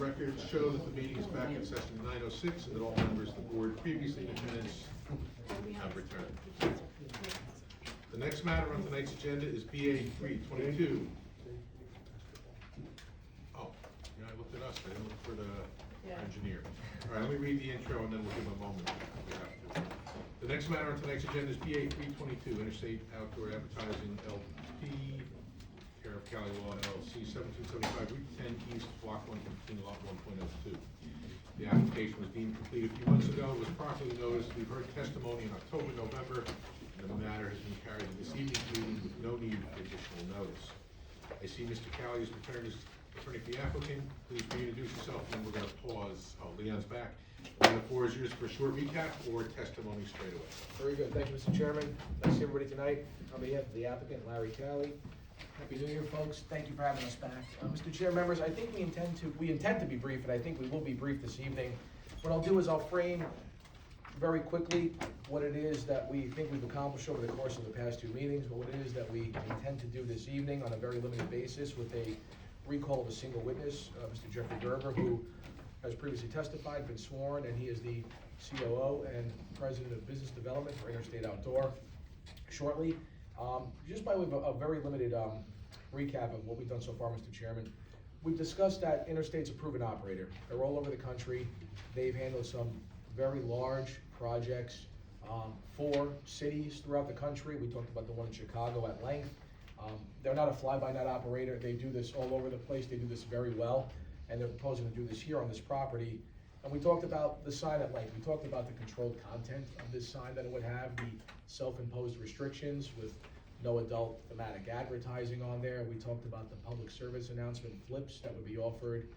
records show that the meeting is back in session 9:06 and that all members of the board previously in minutes have returned. The next matter on tonight's agenda is BA 322. Oh, yeah, I looked at us, I didn't look for the engineer. All right, let me read the intro and then we'll give him a moment if we have to. The next matter on tonight's agenda is BA 322, Interstate Outdoor Advertising LP, care of Cali Law LLC, 1775 Route 10 East, Block 115, Lot 1.02. The application was deemed complete a few months ago, was properly noticed. We've heard testimony in October, November, and the matter has been carried to this evening's meeting with no need for additional notice. I see Mr. Cali has returned as attorney for the applicant. Please reintroduce yourself, and we're going to pause. Oh, Leon's back. And the floor is yours for a short recap or testimony straight away. Very good. Thank you, Mr. Chairman. Nice to see everybody tonight. On behalf of the applicant, Larry Cali. Happy New Year, folks. Thank you for having us back. Mr. Chair, members, I think we intend to be brief, and I think we will be brief this evening. What I'll do is I'll frame very quickly what it is that we think we've accomplished over the course of the past two meetings, but what it is that we intend to do this evening on a very limited basis with a recall of a single witness, Mr. Jeffrey Gerber, who has previously testified, been sworn, and he is the COO and President of Business Development for Interstate Outdoor. Shortly, just by way of a very limited recap of what we've done so far, Mr. Chairman, we've discussed that Interstate's a proven operator. They're all over the country. They've handled some very large projects for cities throughout the country. We talked about the one in Chicago at length. They're not a fly-by-night operator. They do this all over the place. They do this very well, and they're proposing to do this here on this property. And we talked about the sign at length. We talked about the controlled content of this sign, that it would have the self-imposed restrictions with no adult thematic advertising on there. We talked about the public service announcement flips that would be offered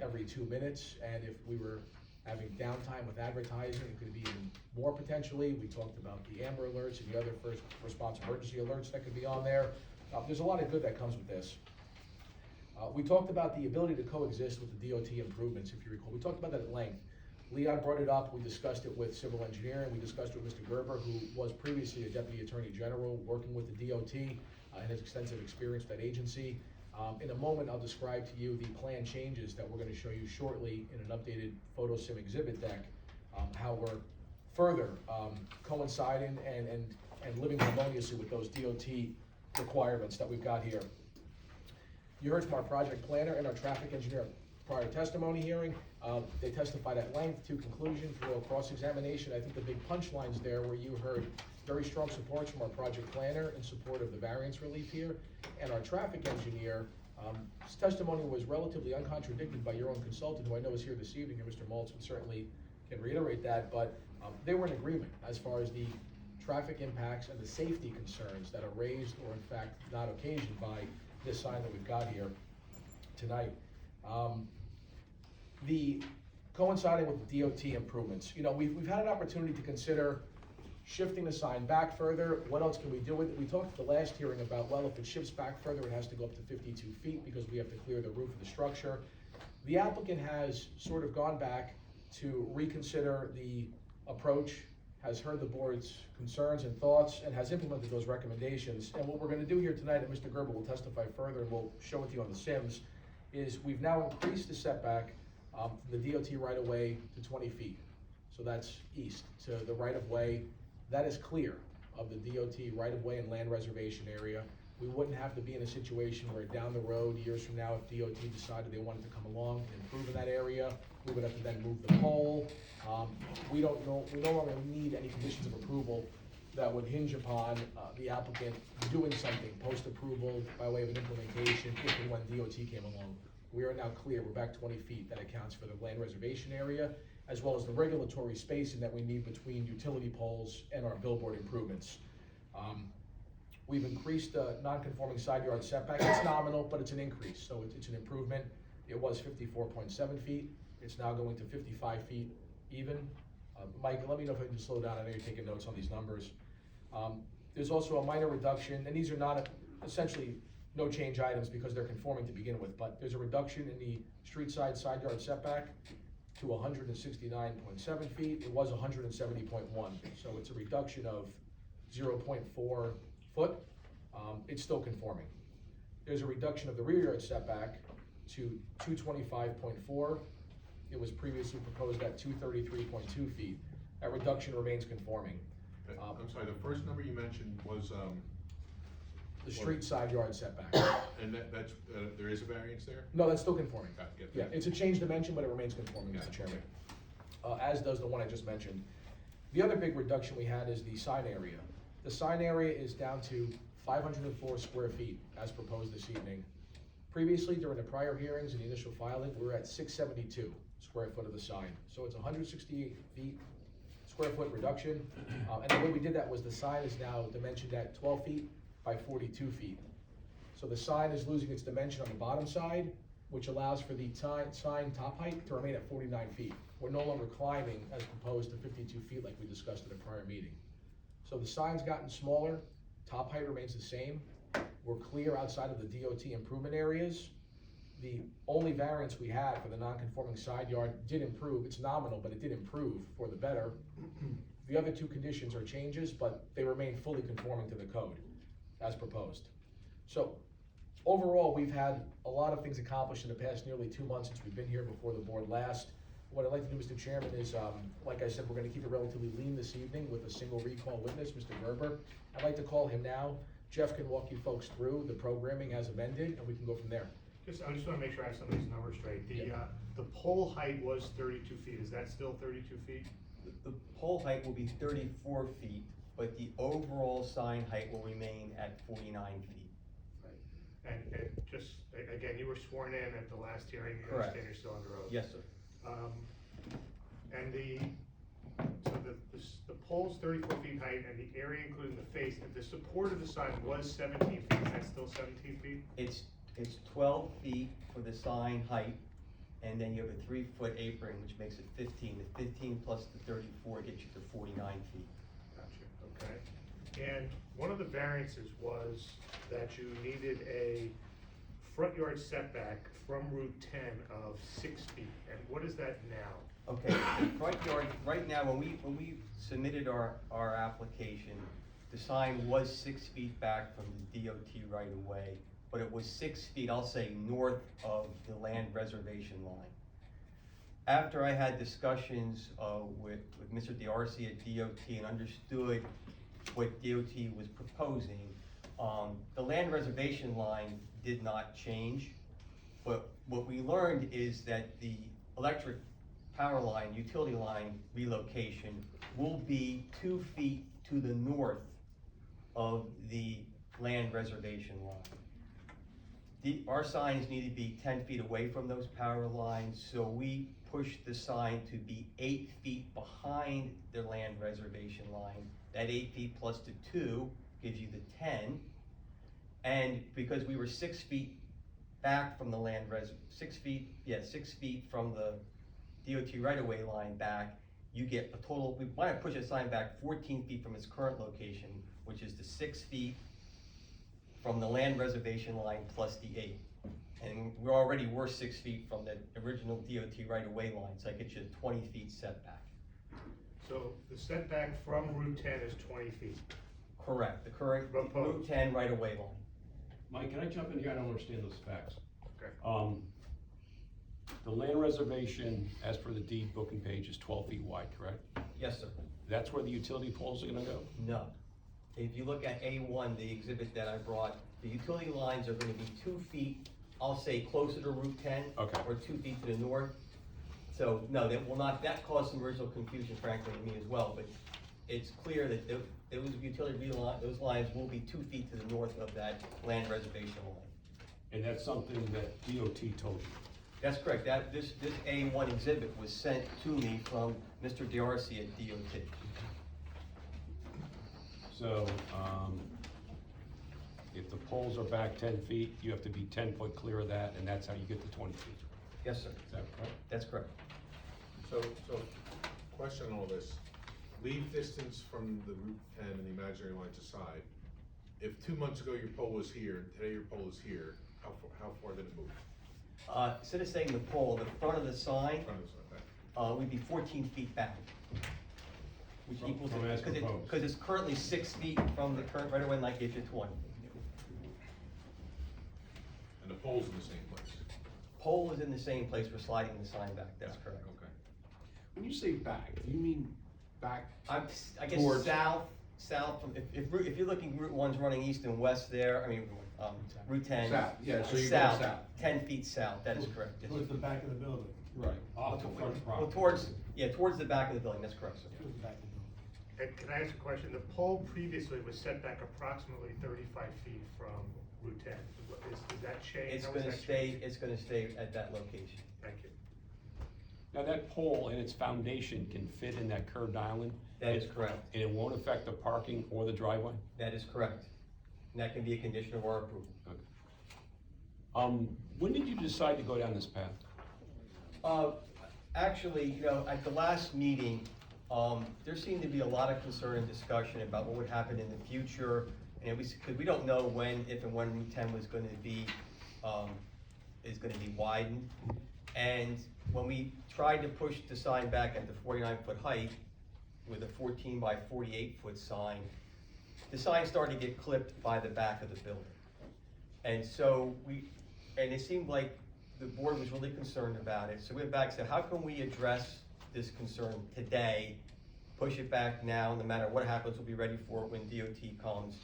every 2 minutes, and if we were having downtime with advertising, it could be even more potentially. We talked about the Amber Alerts and the other first response emergency alerts that could be on there. There's a lot of good that comes with this. We talked about the ability to coexist with the DOT improvements, if you recall. We talked about that at length. Leon brought it up. We discussed it with civil engineering. We discussed it with Mr. Gerber, who was previously a Deputy Attorney General working with the DOT and has extensive experience with that agency. In a moment, I'll describe to you the plan changes that we're going to show you shortly in an updated photo sim exhibit deck, how we're further coinciding and living harmoniously with those DOT requirements that we've got here. You heard from our project planner and our traffic engineer prior testimony hearing. They testified at length to conclusion through a cross-examination. I think the big punchlines there were you heard very strong supports from our project planner in support of the variance relief here, and our traffic engineer. His testimony was relatively uncontradicted by your own consultant, who I know is here this evening, and Mr. Maltz certainly can reiterate that, but they were in agreement as far as the traffic impacts and the safety concerns that are raised or in fact not occasioned by this sign that we've got here tonight. The coinciding with the DOT improvements, you know, we've had an opportunity to consider shifting the sign back further. What else can we do with it? We talked at the last hearing about, well, if it shifts back further, it has to go up to 52 feet because we have to clear the roof of the structure. The applicant has sort of gone back to reconsider the approach, has heard the board's concerns and thoughts, and has implemented those recommendations. And what we're going to do here tonight, and Mr. Gerber will testify further, and we'll show it to you on the Sims, is we've now increased the setback from the DOT right-of-way to 20 feet. So that's east to the right-of-way. That is clear of the DOT right-of-way and land reservation area. We wouldn't have to be in a situation where down the road, years from now, if DOT decided they wanted to come along and improve in that area, we would have to then move the pole. We no longer need any conditions of approval that would hinge upon the applicant doing something post-approval by way of an implementation if and when DOT came along. We are now clear, we're back 20 feet. That accounts for the land reservation area, as well as the regulatory spacing that we need between utility poles and our billboard improvements. We've increased the non-conforming side yard setback. It's nominal, but it's an increase, so it's an improvement. It was 54.7 feet. It's now going to 55 feet even. Mike, let me know if I can just slow down. I know you're taking notes on these numbers. There's also a minor reduction, and these are not essentially no change items because they're conforming to begin with, but there's a reduction in the street side yard setback to 169.7 feet. It was 170.1, so it's a reduction of 0.4 foot. It's still conforming. There's a reduction of the rear yard setback to 225.4. It was previously proposed at 233.2 feet. That reduction remains conforming. I'm sorry, the first number you mentioned was, The street side yard setback. and that's, there is a variance there? No, that's still conforming. Get Yeah, that. it's a changed dimension, but it remains conforming, Mr. Chairman. As does the one I just mentioned. The other big reduction we had is the sign area. The sign area is down to 504 square feet as proposed this evening. Previously, during the prior hearings and the initial filing, we were at 672 square foot of the sign. So it's 168 square foot reduction. And the way we did that was the sign is now dimensioned at 12 feet by 42 feet. So the sign is losing its dimension on the bottom side, which allows for the sign top height to remain at 49 feet. We're no longer climbing as proposed to 52 feet like we discussed at a prior meeting. So the sign's gotten smaller, top height remains the same. We're clear outside of the DOT improvement areas. The only variance we had for the non-conforming side yard did improve. It's nominal, but it did improve for the better. The other two conditions are changes, but they remain fully conforming to the code as proposed. So overall, we've had a lot of things accomplished in the past nearly 2 months since we've been here before the board last. What I'd like to do, Mr. Chairman, is, like I said, we're gonna keep it relatively lean this evening with a single recall witness, Mr. Gerber. I'd like to call him now. Jeff can walk you folks through the programming as amended, and we can go from there. I just wanna make sure I have some of these numbers straight. Yeah. The pole height was 32 feet, is that still 32 feet? The pole height will be 34 feet, but the overall sign height will remain at 49 feet. Right. And just, again, you were sworn in at the last hearing, you Correct. understand you're still under oath? Yes, sir. And the pole's 34 feet height, and the area including the face, and the support of the sign was 17 feet, is that still 17 feet? It's 12 feet for the sign height, and then you have a 3-foot apron, which makes it 15. The 15 plus the 34 gets you to 49 feet. Gotcha, okay. And one of the variances was that you needed a front yard setback from Route 10 of 6 feet, and what is that now? Okay, the front yard, right now, when we submitted our application, the sign was 6 feet back from the DOT right of way, but it was 6 feet, I'll say, north of the land reservation line. After I had discussions with Mr. DeArcy at DOT and understood what DOT was proposing, the land reservation line did not change, but what we learned is that the electric power line, utility line relocation will be 2 feet to the north of the land reservation line. Our signs need to be 10 feet away from those power lines, so we pushed the sign to be 8 feet behind the land reservation line. That 8 feet plus the 2 gives you the 10. And because we were 6 feet back from the land 6 feet from the DOT right-of-way line back, you get a total, we want to push a sign back 14 feet from its current location, which is the 6 feet from the land reservation line plus the 8. And we're 6 feet from the original DOT right-of-way line, so that gets you 20 feet setback. So the setback from Route 10 is 20 feet. Correct, the current Proposed. Route 10 right-of-way line. Mike, can I jump in here? I don't understand those facts. Okay. The land reservation, as per the deed booking page, is 12 feet wide, correct? Yes, sir. That's where the utility poles are gonna go? No. If you look at A1, the exhibit that I brought, the utility lines are gonna be 2 feet, I'll say closer to Route 10. Okay. Or 2 feet to the north. So, no, that will not, that caused some original confusion frankly to me as well, but it's clear that those utility those lines will be 2 feet to the north of that land reservation line. And that's something that DOT told you? That's correct. This A1 exhibit was sent to me from Mr. DeArcy at DOT. So, if the poles are back 10 feet, you have to be 10 foot clear of that, and that's how you get to 20 feet. Yes, sir. Is that correct? That's correct. So, question on all this, leave distance from the Route 10 and the imaginary lines aside. If 2 months ago your pole was here, and today your pole is here, how far did it move? Instead of saying the pole, the front of the sign, Front of the sign, would be 14 feet back. Which From- equals, from as proposed. because it's currently 6 feet from the current right of way, and that gives you 20. and the pole's in the same place. pole is in the same place, we're sliding the sign back, that's correct. Okay. When you say back, do you mean back? I guess Towards- south from, if you're looking, Route 1's running east and west there, I mean, Route 10. South, yeah, so you're going south. 10 feet south, that is correct. Yes. Towards the back of the building. Right. Off the front Well, property. towards the back of the building, that's correct, sir. Towards the back of the building. And can I ask a question? The pole previously was set back approximately 35 feet from Route 10. Is that changed? It's How was gonna that stay, changed? it's gonna stay at that location. Thank you. Now, that pole and its foundation can fit in that curved island? That is correct. And it won't affect the parking or the driveway? That is correct. And that can be a condition of our approval. When did you decide to go down this path? Actually, you know, at the last meeting, there seemed to be a lot of concern and discussion about what would happen in the future. And because we don't know when, if and when Route 10 was gonna be widened. And when we tried to push the sign back at the 49-foot height with a 14 by 48-foot sign, the sign started to get clipped by the back of the building. And so and it seemed like the board was really concerned about it. So we went back and said, how can we address this concern today, push it back now, no matter what happens, we'll be ready for it when DOT comes.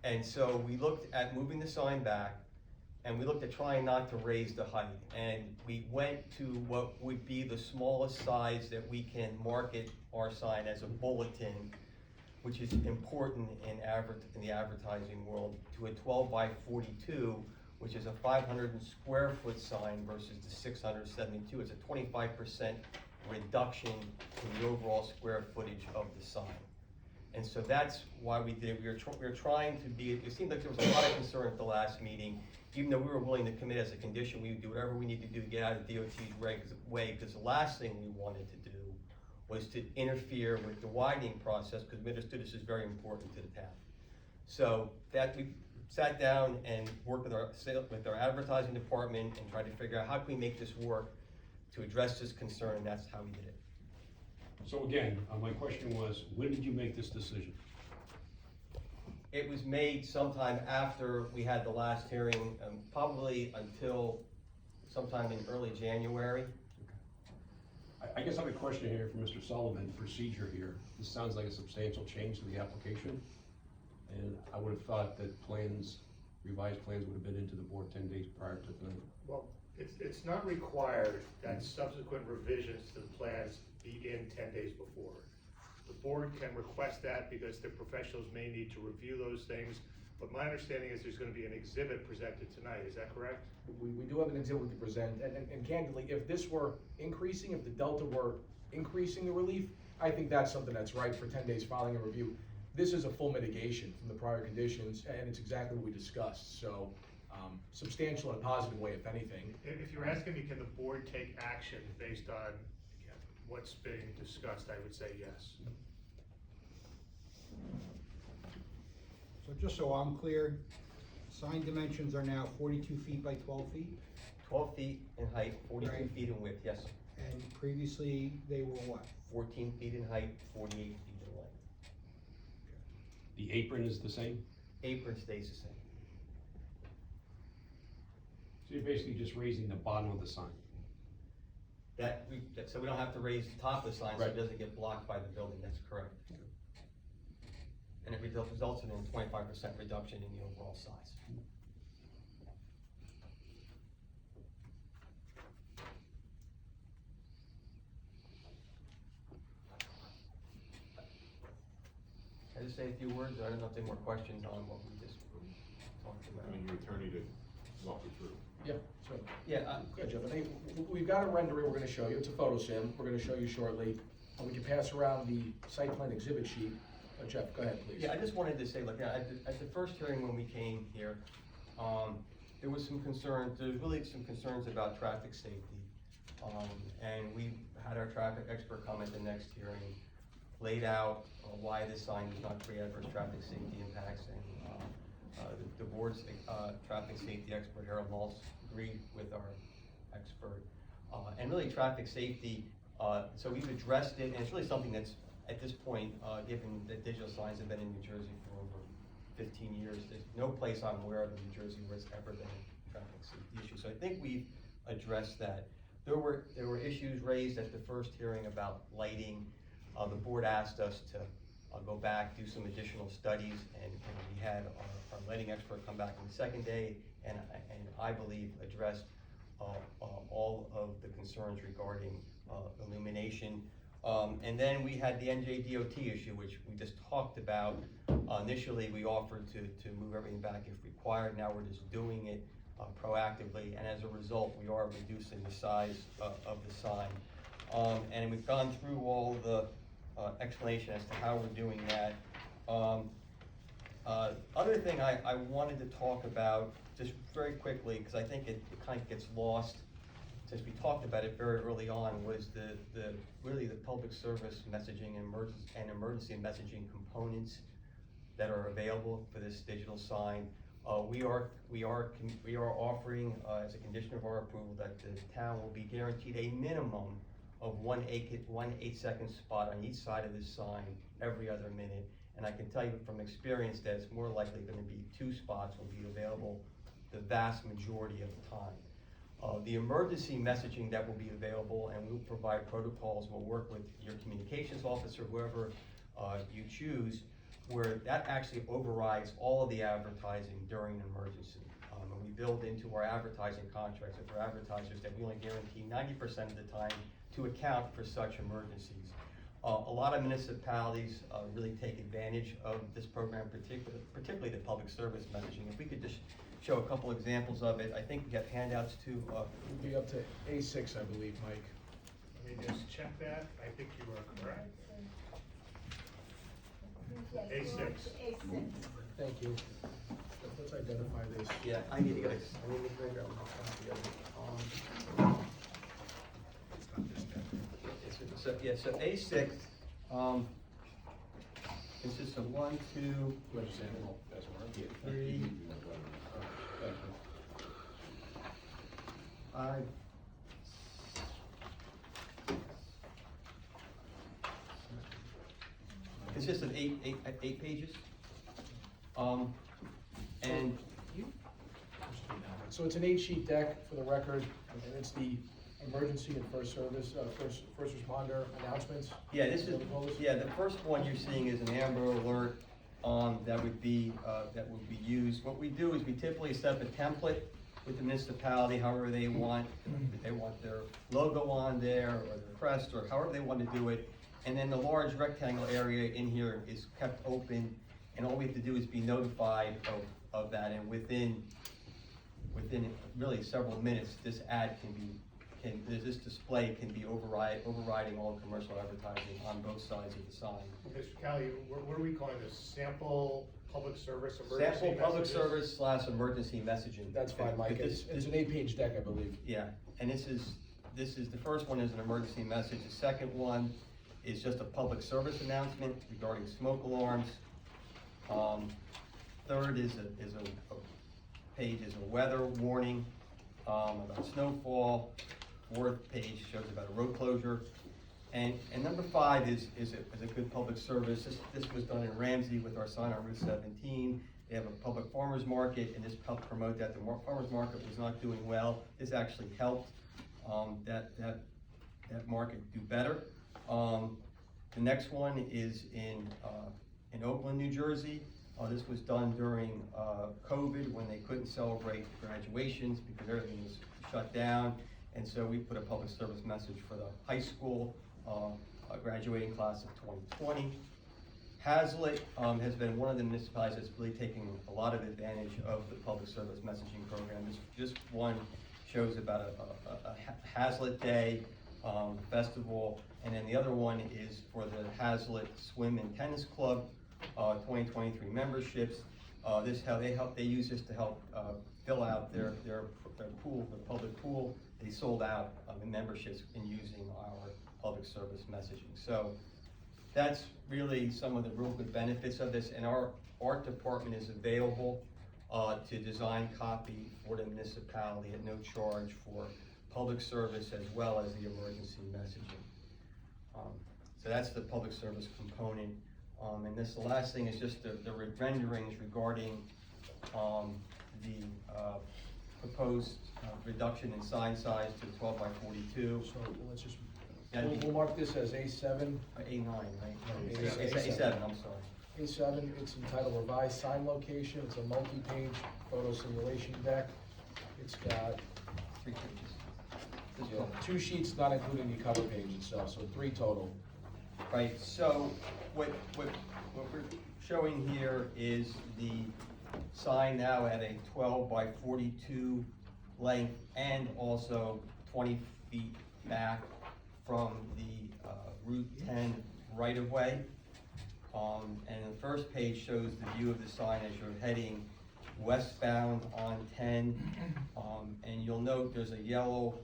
And so we looked at moving the sign back, and we looked at trying not to raise the height. And we went to what would be the smallest size that we can market our sign as a bulletin, which is important in the advertising world, to a 12 by 42, which is a 500 square foot sign versus the 672. It's a 25% reduction in the overall square footage of the sign. And so that's why we did it. We were trying to be, it seemed like there was a lot of concern at the last meeting. Even though we were willing to commit as a condition, we would do whatever we need to do to get out of DOT's way, because the last thing we wanted to do was to interfere with the widening process, because we understood this is very important to the town. So that we sat down and worked with our advertising department and tried to figure out how can we make this work to address this concern, and that's how we did it. So again, my question was, when did you make this decision? It was made sometime after we had the last hearing, probably until sometime in early January. I guess I have a question here for Mr. Sullivan, procedure here. This sounds like a substantial change to the application. And I would have thought that revised plans would have been into the board 10 days prior to tonight. Well, it's not required that subsequent revisions to the plans be in 10 days before. The board can request that because the professionals may need to review those things, but my understanding is there's gonna be an exhibit presented tonight, is that correct? We do have an exhibit to present, and candidly, if this were increasing, if the delta were increasing the relief, I think that's something that's right for 10 days following a review. This is a full mitigation from the prior conditions, and it's exactly what we discussed, so substantial in a positive way, if anything. If you're asking me, can the board take action based on what's being discussed, I would say yes. So just so I'm clear, sign dimensions are now 42 feet by 12 feet? 12 feet in height, 42 Right. feet in width, yes. And previously, they were what? 14 feet in height, 48 feet in length. The apron is the same? Apron stays the same. So you're basically just raising the bottom of the sign. So we don't have to raise the top of the sign, so Right. it doesn't get blocked by the building, that's correct. And it results in a 25% reduction in the overall size. Can I just say a few words? I don't know if there are more questions on what we just talked I about. mean, your attorney to walk you through. Yeah, so, Yeah, good, Jeff. I think we've got a rendering we're gonna show you. It's a photo sim. We're gonna show you shortly. And we can pass around the site plan exhibit sheet. Jeff, go ahead, please. Yeah, I just wanted to say, look, at the first hearing when we came here, there was some concerns, there's really some concerns about traffic safety. And we had our traffic expert come at the next hearing, laid out why this sign does not create adverse traffic safety impacts, and the board's traffic safety expert, Harold Maltz, agreed with our expert. And really, traffic safety, so we've addressed it, and it's really something that's, at this point, given that digital signs have been in New Jersey for over 15 years, there's no place I'm aware of in New Jersey where it's ever been a traffic safety issue. So I think we've address that. There were issues raised at the first hearing about lighting. The board asked us to go back, do some additional studies, and we had our lighting expert come back on the second day, and I believe addressed all of the concerns regarding illumination. And then we had the NJDOT issue, which we just talked about. Initially, we offered to move everything back if required. Now we're just doing it proactively, and as a result, we are reducing the size of the sign. And we've gone through all the explanation as to how we're doing that. Other thing I wanted to talk about, just very quickly, because I think it kind of gets lost, since we talked about it very early on, was really the public service messaging and emergency messaging components that are available for this digital sign. We are offering, as a condition of our approval, that the town will be guaranteed a minimum of 1 8-second spot on each side of this sign every other minute. And I can tell you from experience that it's more likely going to be 2 spots will be available the vast majority of the time. The emergency messaging that will be available, and we'll provide protocols, we'll work with your communications officer, whoever you choose, where that actually overrides all of the advertising during an emergency. And we build into our advertising contracts with our advertisers that we only guarantee 90% of the time to account for such emergencies. A lot of municipalities really take advantage of this program, particularly the public service messaging. If we could just show a couple examples of it. I think we have handouts too. We'll be up to A6, I believe, Mike. Let me just check that. I think you are correct. Yes, A6. we're up to A6. Thank you. Let's identify this. Yeah, I need to get a copy of it. So A6 consists of 1, 2, 3, 5, consists of eight pages. And So it's an 8-sheet deck for the record, and it's the emergency and first responder announcements. yeah, the first one you're seeing is an Amber Alert that would be used. What we do is we typically set up a template with the municipality, however they want. If they want their logo on there, or their crest, or however they want to do it. And then the large rectangle area in here is kept open, and all we have to do is be notified of that, and within really several minutes, this ad this display can be overriding all commercial advertising on both sides of the sign. Mr. Kelly, what are we calling this? Sample public service emergency Sample public messages? service / emergency messaging. That's fine, Mike. It's an 8-page deck, I believe. Yeah, and this is the first one is an emergency message. The second one is just a public service announcement regarding smoke alarms. Third is a page is a weather warning about snowfall. Fourth page shows about a road closure. And number 5 is a good public service. This was done in Ramsey with our sign on Route 17. They have a public farmers market, and this helped promote that. The farmers market was not doing well. This actually helped that market do better. The next one is in Oakland, New Jersey. This was done during COVID, when they couldn't celebrate graduations because everything was shut down. And so we put a public service message for the high school graduating class of 2020. Hazlet has been one of the municipalities that's really taking a lot of advantage of the public service messaging program. This one shows about a Hazlet Day festival, and then the other one is for the Hazlet Swim and Tennis Club 2023 memberships. They use this to help fill out their pool, the public pool. They sold out in memberships in using our public service messaging. So that's really some of the real good benefits of this, and our art department is available to design copy for the municipality at no charge for public service as well as the emergency messaging. So that's the public service component. And the last thing is just the renderings regarding the proposed reduction in sign size to 12 by 42, So let's just, That'd be- we'll mark this as A7. A9, right? No, A7, I'm sorry. A7, it's entitled Revised Sign Location. It's a multi-page photo simulation deck. It's got 3 pages. This one. 2 sheets, not including the cover page itself, so 3 total. Right, so what we're showing here is the sign now at a 12 by 42 length and also 20 feet back from the Route 10 right-of-way. And the first page shows the view of the sign as you're heading westbound on 10. And you'll note there's a little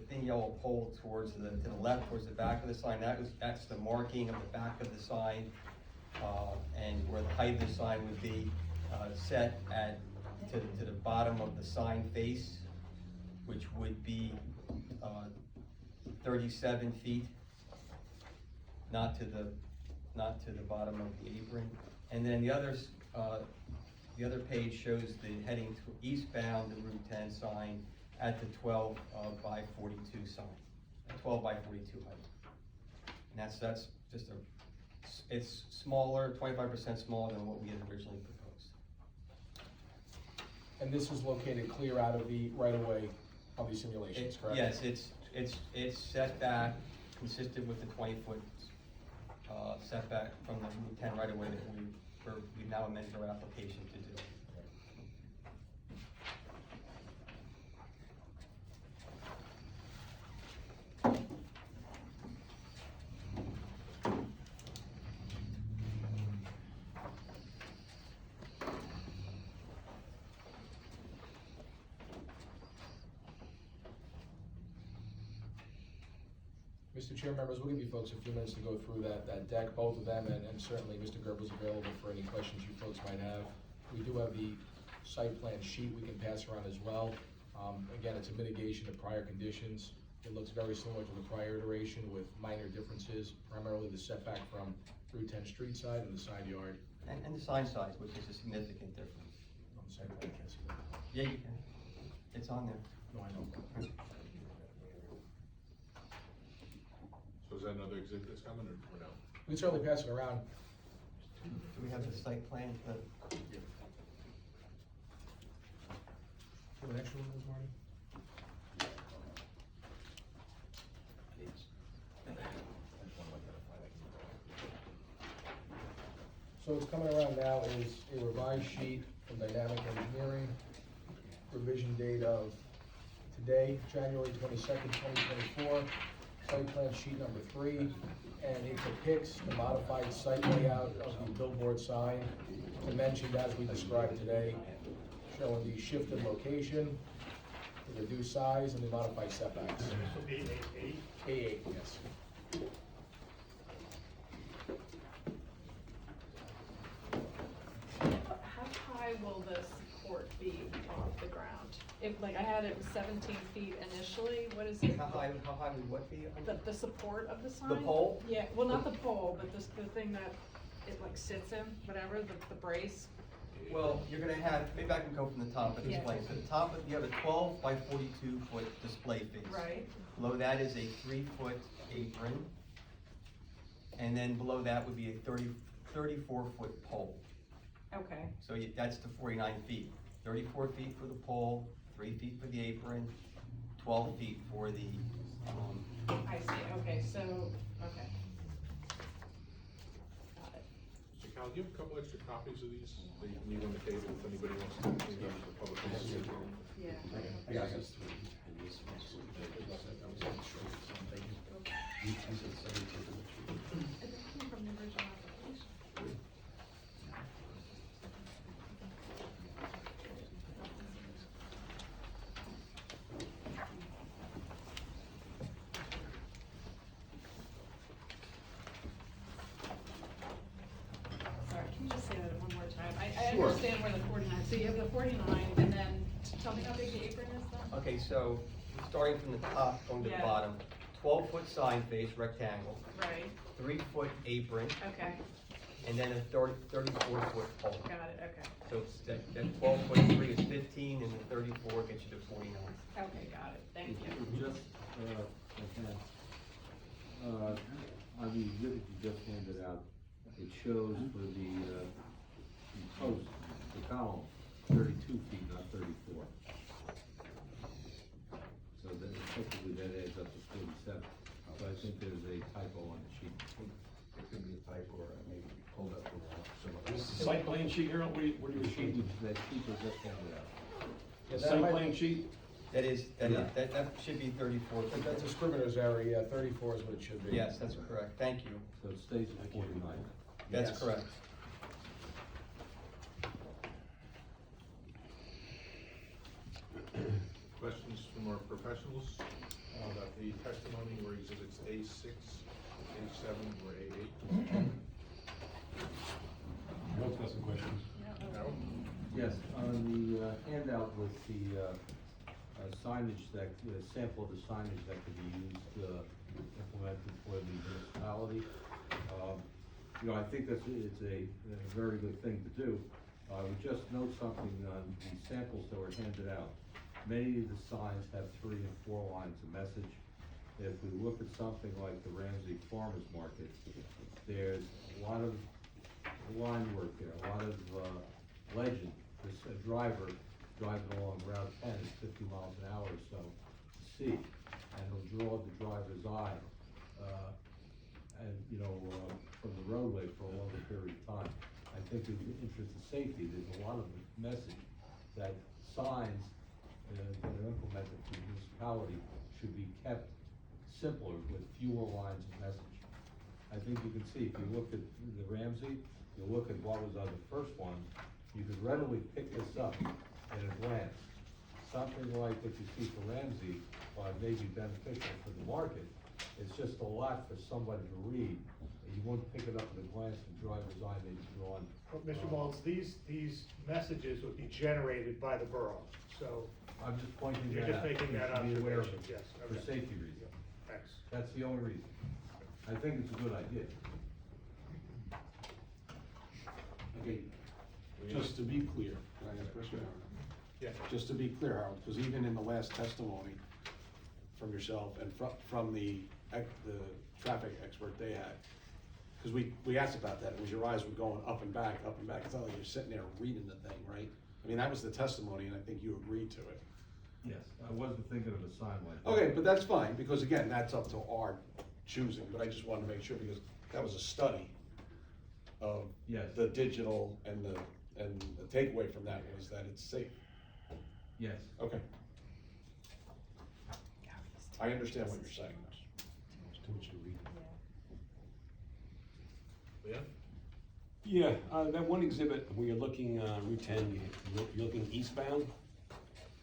thin yellow pole towards to the left, towards the back of the sign. That's the marking of the back of the sign, and where the height of the sign would be set to the bottom of the sign face, which would be 37 feet, not to the bottom of the apron. And then the other page shows the heading to eastbound, the Route 10 sign at the 12 by 42 sign, 12 by 42 height. And that's just it's smaller, 25% smaller than what we had originally proposed. And this is located clear out of the right-of-way of these simulations, correct? Yes, it's set back, consistent with the 20-foot setback from the Route 10 right away that we now amended our application to do. Mr. Chair, members, we'll give you folks a few minutes to go through that deck, both of them, and certainly Mr. Gerber's available for any questions you folks might have. We do have the site plan sheet we can pass around as well. Again, it's a mitigation of prior conditions. It looks very similar to the prior iteration with minor differences, primarily the setback from Route 10 street side and the side yard. And the sign size, which is a significant difference. On the site plan, I can't see that. Yeah, you can. It's on there. No, I know. So is that another exhibit that's coming or no? We can certainly pass it around. Do we have the site plan? Do an extra one, Ms. Marty? So what's coming around now is a revised sheet from Dynamic Engineering, revision date of today, January 22nd, 2024, site plan sheet number 3, and it depicts the modified site layout of the billboard sign, dimensioned as we described today, showing the shifted location, the reduced size, and the modified setbacks. So 888? A8, yes. How high will the support be off the ground? If, like, I had it was 17 feet initially, what is it? How high would what be? The support of the sign? The pole? Yeah, well, not the pole, but the thing that it like sits in, whatever, the brace. Well, you're gonna have, maybe I can go from the top of this Yeah. place. At the top, you have a 12 by 42 foot display face. Right. Below that is a 3-foot apron. And then below that would be a 34-foot pole. Okay, So that's the 49 feet. 34 feet for the pole, 3 feet for the apron, 12 feet for the, I see, okay, so, okay. Got it. So Cal, do you have a couple extra copies of these that you can leave on the table if anybody wants to see them for public use? Yeah. I got this. It came from the original application. Sorry, can you just say that one more time? I Sure. understand where the 49, so you have the 49, and then tell me how big the apron is then? okay, so starting from the top, going to the Yeah. bottom, 12-foot sign face rectangle, Right, 3-foot apron, okay, and then a 34-foot pole. Got it, okay. So it's that 12.3 is 15, and the 34 gets you to 49. Okay, got it, thank you. Just, on the exhibit you just handed out, it shows for the post, the column, 32 feet, not 34. So then effectively that adds up to 47. So I think there's a typo on the sheet. It could be a typo or maybe pulled up from some of This is the site plan sheet here, what are you The sheet, showing? that sheet was just handed out. The site plan sheet? That Yeah. should be 34. That's a scrivener's error, yeah, 34 is what it should be. Yes, that's correct, thank you. So it stays at 49. That's Yes. correct. Questions from our professionals about the testimony or exhibits A6, A7, or A8? Bill's got some questions. No? Yes, on the handout with the signage that, the sample of the signage that could be used, implemented for the municipality. You know, I think it's a very good thing to do. We just note something on the samples that were handed out. Many of the signs have 3 and 4 lines of message. If we look at something like the Ramsey Farmers Market, there's a lot of line work there, a lot of legend. This driver driving along Route 10 at 50 miles an hour or so to see, and he'll draw the driver's eye, and from the roadway for a longer period of time. I think in the interest of safety, there's a lot of message that signs that are implemented to the municipality should be kept simpler with fewer lines of message. I think you can see, if you look at the Ramsey, you look at what was on the first one, you could readily pick this up at a glance. Something like what you see for Ramsey, while it may be beneficial for the market, it's just a lot for somebody to read. You wouldn't pick it up at a glance, the driver's eye may be drawn. But Mr. Waltz, these messages would be generated by the borough, so I'm just pointing you're that just out. making You that should be aware of observation, it, yes, for okay. safety reasons. Thanks. That's the only reason. I think it's a good idea. Okay, just to be clear, can I ask a question? Yeah. Just to be clear, Harold, because even in the last testimony from yourself and from the traffic expert they had, because we asked about that, it was your eyes were going up and back, it's not like you're sitting there reading the thing, right? I mean, that was the testimony, and I think you agreed to it. Yes, I wasn't thinking of a sign like that. Okay, but that's fine, because again, that's up to our choosing, but I just wanted to make sure, because that was a study of Yes. the digital, and the takeaway from that was that it's safe. Yes. Okay. I understand what you're saying. It's too much to read. Leon? Yeah, that one exhibit where you're looking, Route 10, you're looking eastbound,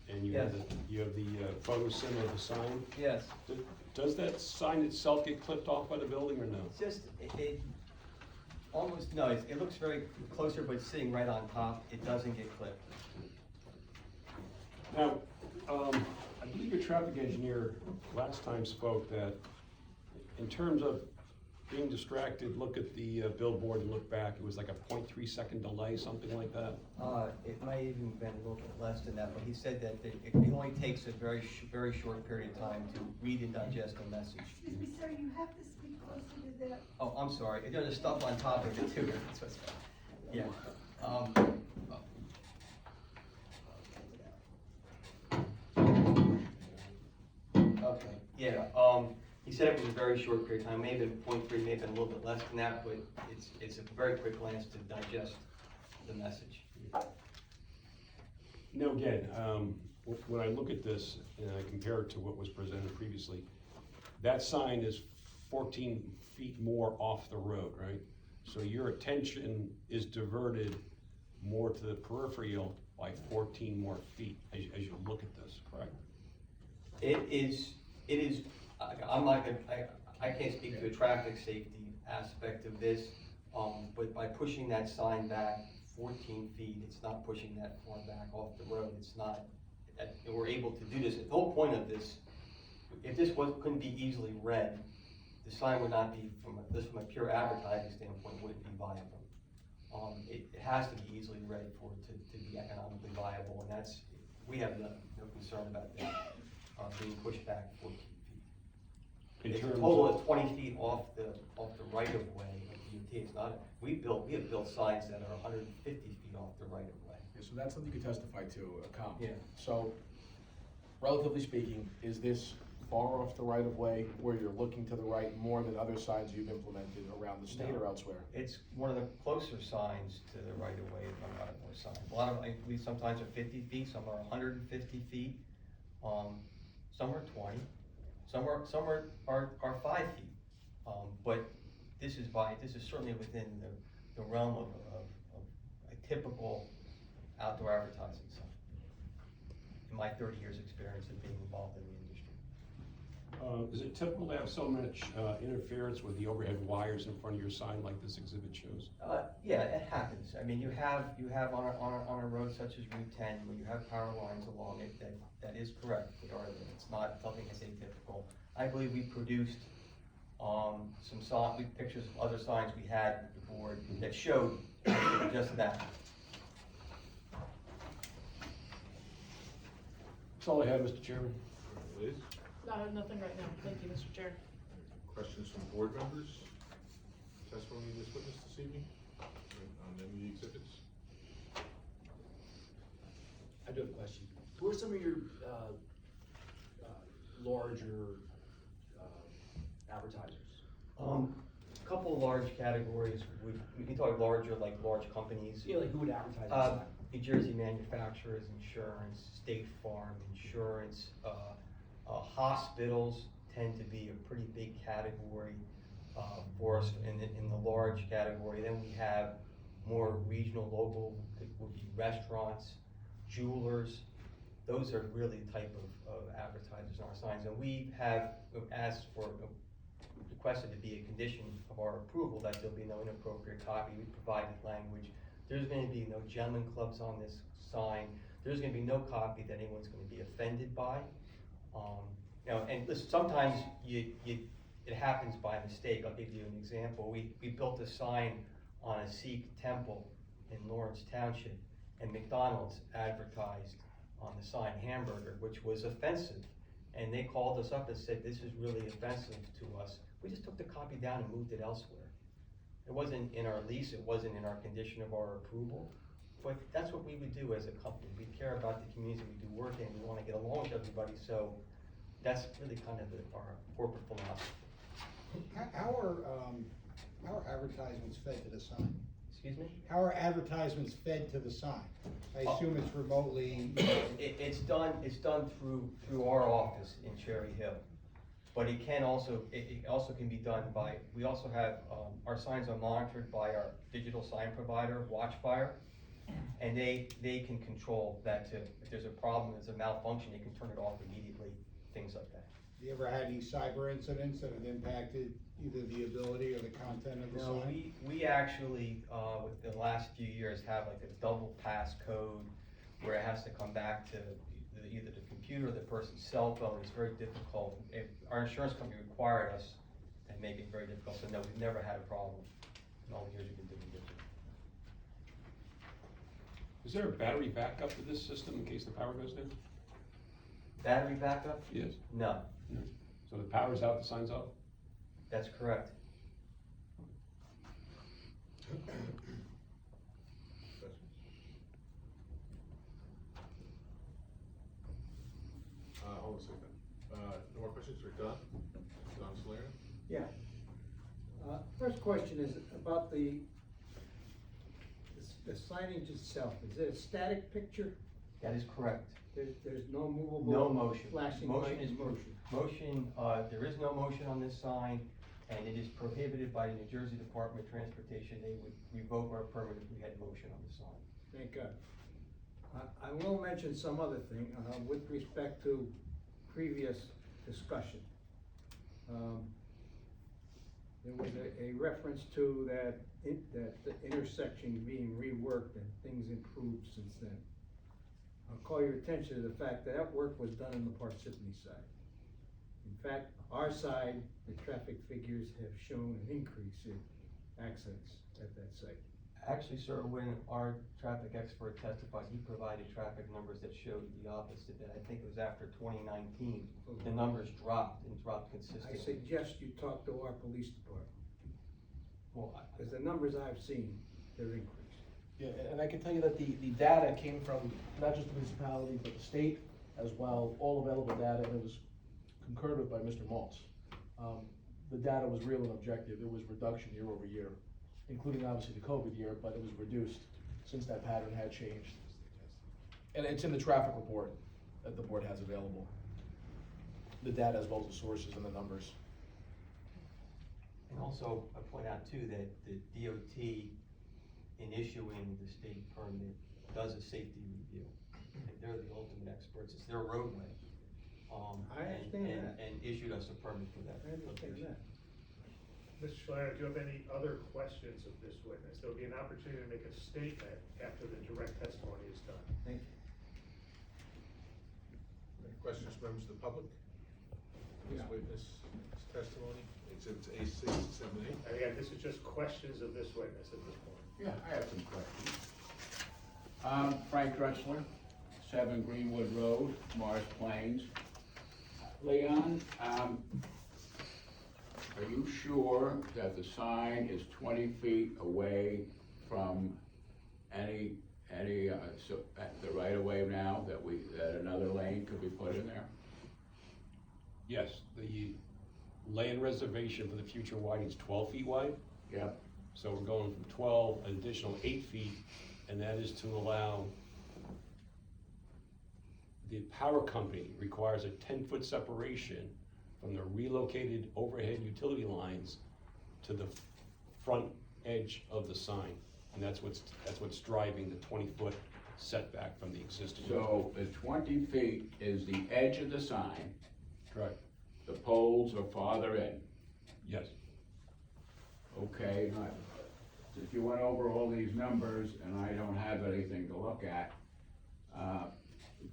and you have Yes. the photo center of the sign. Yes, Does that sign itself get clipped off by the building or no? it's just, it almost, no, it looks very closer, but sitting right on top, it doesn't get clipped. Now, I believe your traffic engineer last time spoke that in terms of being distracted, look at the billboard and look back, it was like a 0.3 second delay, something like that. It might even been a little bit less than that, but he said that it only takes a very short period of time to read and digest a message. Excuse me, sir, you have to speak closer to that. Oh, I'm sorry, there's stuff on top of it too, that's what's, yeah. Okay, yeah, he said it was a very short period of time, maybe 0.3, maybe a little bit less than that, but it's a very quick glance to digest the message. Now, again, when I look at this and I compare it to what was presented previously, that sign is 14 feet more off the road, right? So your attention is diverted more to the peripheral by 14 more feet as you look at this, correct? It is, I'm not gonna, I can't speak to the traffic safety aspect of this, but by pushing that sign back 14 feet, it's not pushing that far back off the road, it's not, we're able to do this. The whole point of this, if this couldn't be easily read, the sign would not be, from a pure advertising standpoint, wouldn't be viable. it has to be easily ready for it to be economically viable, and we have no concern about that, being pushed back 14 feet. In It's a terms total of- of 20 feet off the right of way of DOT. It's not, we have built signs that are 150 feet off the right of way. Yeah, so that's something you could testify to, Tom. Yeah. So, relatively speaking, is this far off the right of way where you're looking to the right more than other signs you've implemented around the state or No. elsewhere? It's one of the closer signs to the right of way of a lot of those signs. A lot of, I believe sometimes are 50 feet, some are 150 feet, some are 20, some are 5 feet. But this is certainly within the realm of a typical outdoor advertising sign. In my 30 years' experience of being involved in the industry. Is it typical to have so much interference with the overhead wires in front of your sign like this exhibit shows? Yeah, it happens. I mean, you have on a road such as Route 10, when you have power lines along it, that is correct. It's not something that's atypical. I believe we produced some pictures of other signs we had with the board that showed just that. That's all I have, Mr. Chairman. Liz, I have nothing right now, thank you, Mr. Chair. questions from board members? Testimony of this witness this evening on any of the exhibits? I do have a question. Who are some of your, larger, advertisers? A couple of large categories, we can talk larger, like large companies. Yeah, like who would advertise your sign? New Jersey manufacturers, insurance, State Farm insurance, hospitals tend to be a pretty big category for us in the large category. Then we have more regional, local, would be restaurants, jewelers. Those are really the type of advertisers on our signs. And we have asked for, requested to be a condition of our approval that there'll be no inappropriate copy. We provided language. There's going to be no gentleman clubs on this sign. There's going to be no copy that anyone's going to be offended by. And listen, sometimes it happens by mistake. I'll give you an example. We built a sign on a Sikh temple in Lawrence Township, and McDonald's advertised on the sign hamburger, which was offensive. And they called us up and said, this is really offensive to us. We just took the copy down and moved it elsewhere. It wasn't in our lease, it wasn't in our condition of our approval, but that's what we would do as a company. We care about the communities we do work in, we wanna get along with everybody, so that's really kind of our corporate philosophy. How are advertisements fed to the sign? Excuse me? How are advertisements fed to the sign? I assume it's remotely, It's done through our office in Cherry Hill. But it also can be done by, we also have, our signs are monitored by our digital sign provider, Watchfire. And they can control that too. If there's a problem, there's a malfunction, they can turn it off immediately, things like that. you ever had any cyber incidents that have impacted either the ability or the content of the No, sign? we actually, within the last few years, have like a double pass code where it has to come back to either the computer or the person's cell phone. It's very difficult. If our insurance company required us to make it very difficult, so no, we've never had a problem in all the years we've been doing this. Is there a battery backup to this system in case the power goes down? Battery backup? Yes. No, So the power's out, the sign's off? that's correct. Hold on a second. No more questions for Don? Don Solera? Yeah. First question is about the signage itself. Is it a static picture? That is correct. There's no movable? No motion. Flashing Motion light is in motion? Motion, there is no motion on this sign, and it is prohibited by the New Jersey Department of Transportation. They would revoke our permit if we had motion on the sign. Thank God. I will mention some other thing, with respect to previous discussion. There was a reference to that the intersection being reworked and things improved since then. I'll call your attention to the fact that work was done on the Parsippany side. In fact, our side, the traffic figures have shown an increase in accidents at that site. Actually, sir, when our traffic expert testified, he provided traffic numbers that showed the opposite, that I think it was after 2019, the numbers dropped and dropped I consistently. suggest you talk to our police department, Well, because the numbers I've seen, they're increased. Yeah, and I can tell you that the data came from not just the municipality, but the state as well, all available data, and it was concurred with by Mr. Maltz. The data was real and objective, it was reduction year over year, including obviously the COVID year, but it was reduced since that pattern had changed. And it's in the traffic report that the board has available. The data as well as the sources and the numbers. And also, I point out too, that the DOT, in issuing the state permit, does a safety review. And they're the ultimate experts, it's their roadway. I understand that. And issued us a permit for that. I understand location. that. Mr. Schleier, do you have any other questions of this witness? There will be an opportunity to make a statement after the direct testimony is done. Thank you. Any questions from members of the public? This Yeah. witness testimony, exhibits A6, 7, 8. And again, this is just questions of this witness at this point. Yeah, I have some questions. Frank Drexler, 7 Greenwood Road, Morris Plains. Leon, are you sure that the sign is 20 feet away from any, the right of way now, that another lane could be put in there? Yes, the land reservation for the future widening is 12 feet wide. Yep. So we're going from 12, an additional 8 feet, and that is to allow, the power company requires a 10-foot separation from the relocated overhead utility lines to the front edge of the sign. And that's what's driving the 20-foot setback from the existing. So the 20 feet is the edge of the sign, Correct. the poles are farther in. Yes. Okay, now, if you went over all these numbers and I don't have anything to look at,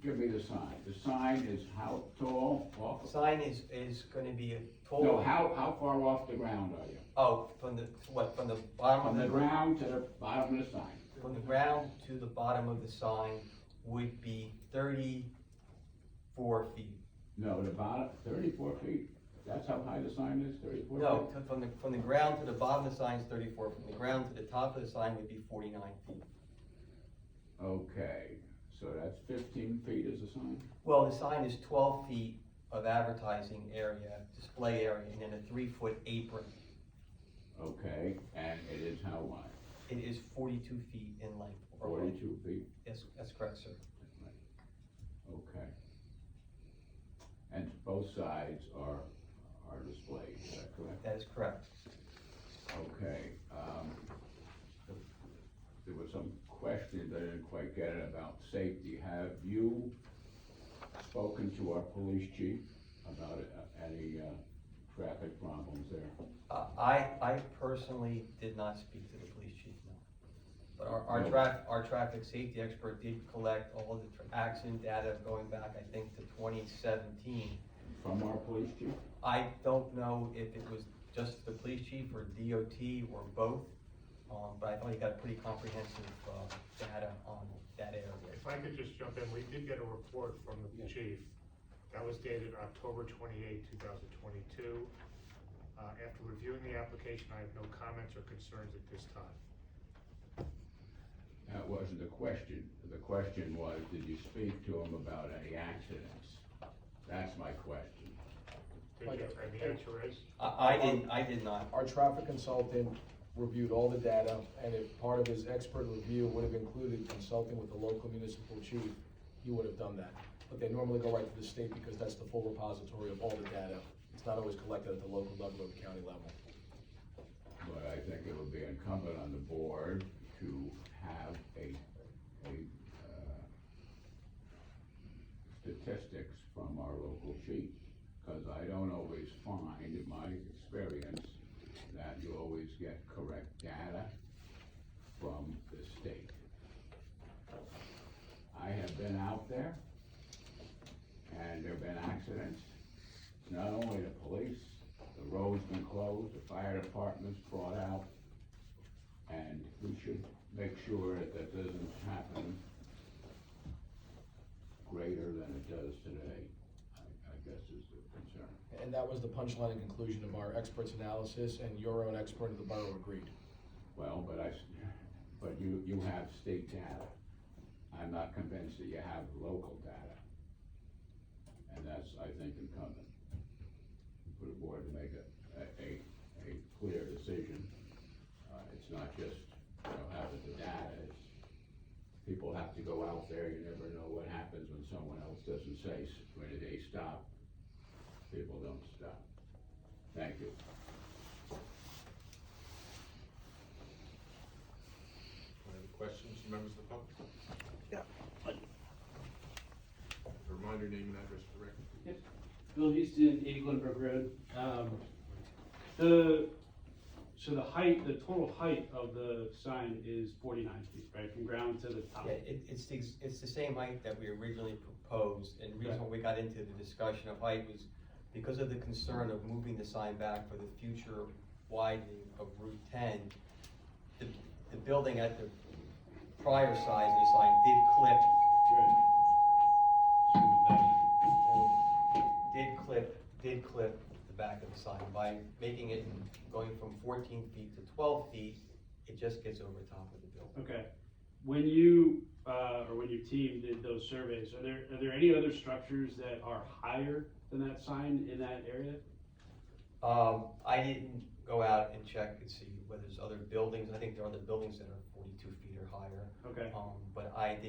give me the sign. The sign is how tall off? The sign is gonna be a tall. No, how far off the ground are you? Oh, from the bottom From of the ground to the bottom of the sign? From the ground to the bottom of the sign would be 34 feet. No, the bottom, 34 feet? That's how high the sign is, 34 feet? No, from the ground to the bottom of the sign is 34, from the ground to the top of the sign would be 49 feet. Okay, so that's 15 feet is the sign? Well, the sign is 12 feet of advertising area, display area, and then a 3-foot apron. Okay, and it is how wide? It is 42 feet in length. or width. 42 feet? Yes, that's correct, sir. Okay. And both sides are displayed, is that correct? That is correct. Okay, there was some question that I didn't quite get it about safety. Have you spoken to our police chief about any traffic problems there? I personally did not speak to the police chief, no. But our traffic safety expert did collect all the accident data going back, I think, to 2017. From our police chief? I don't know if it was just the police chief or DOT or both, but I thought he got pretty comprehensive data on that area. If I could just jump in, we did get a report from the chief. That was dated October 28, 2022. After reviewing the application, I have no comments or concerns at this time. That wasn't the question. The question was, did you speak to him about any accidents? That's my question. Did you, and the answer is? I did not. Our traffic consultant reviewed all the data, and if part of his expert review would have included consulting with the local municipal chief, he would have done that. But they normally go right to the state because that's the full repository of all the data. It's not always collected at the local level or the county level. But I think it would be incumbent on the board to have statistics from our local chief, because I don't always find, in my experience, that you always get correct data from the state. I have been out there, and there've been accidents. Not only the police, the road's been closed, the fire department's brought out, and we should make sure that that doesn't happen greater than it does today, I guess is the concern. And that was the punchline and conclusion of our experts' analysis, and your own expert of the borough agreed. Well, but you have state data. I'm not convinced that you have local data. And that's, I think, incumbent for the board to make a clear decision. It's not just, having the data, it's, people have to go out there, you never know what happens when someone else doesn't say, when they stop, people don't stop. Thank you. Any questions from members of the public? Yeah. A reminder, name and address for the record. Yep. Bill Houston, 80 Glenbrook Road. So the total height of the sign is 49 feet, right, from ground to the top? Yeah, it's the same height that we originally proposed, and the reason why we got into the discussion of height was because of the concern of moving the sign back for the future widening of Route 10. The building at the prior size of the sign did clip the back of the sign. By making it, going from 14 feet to 12 feet, it just gets over top of the building. Okay. When you, or when your team did those surveys, are there any other structures that are higher than that sign in that area? I didn't go out and check and see whether there's other buildings. I think there are other buildings that are 42 feet or higher. Okay. But I'd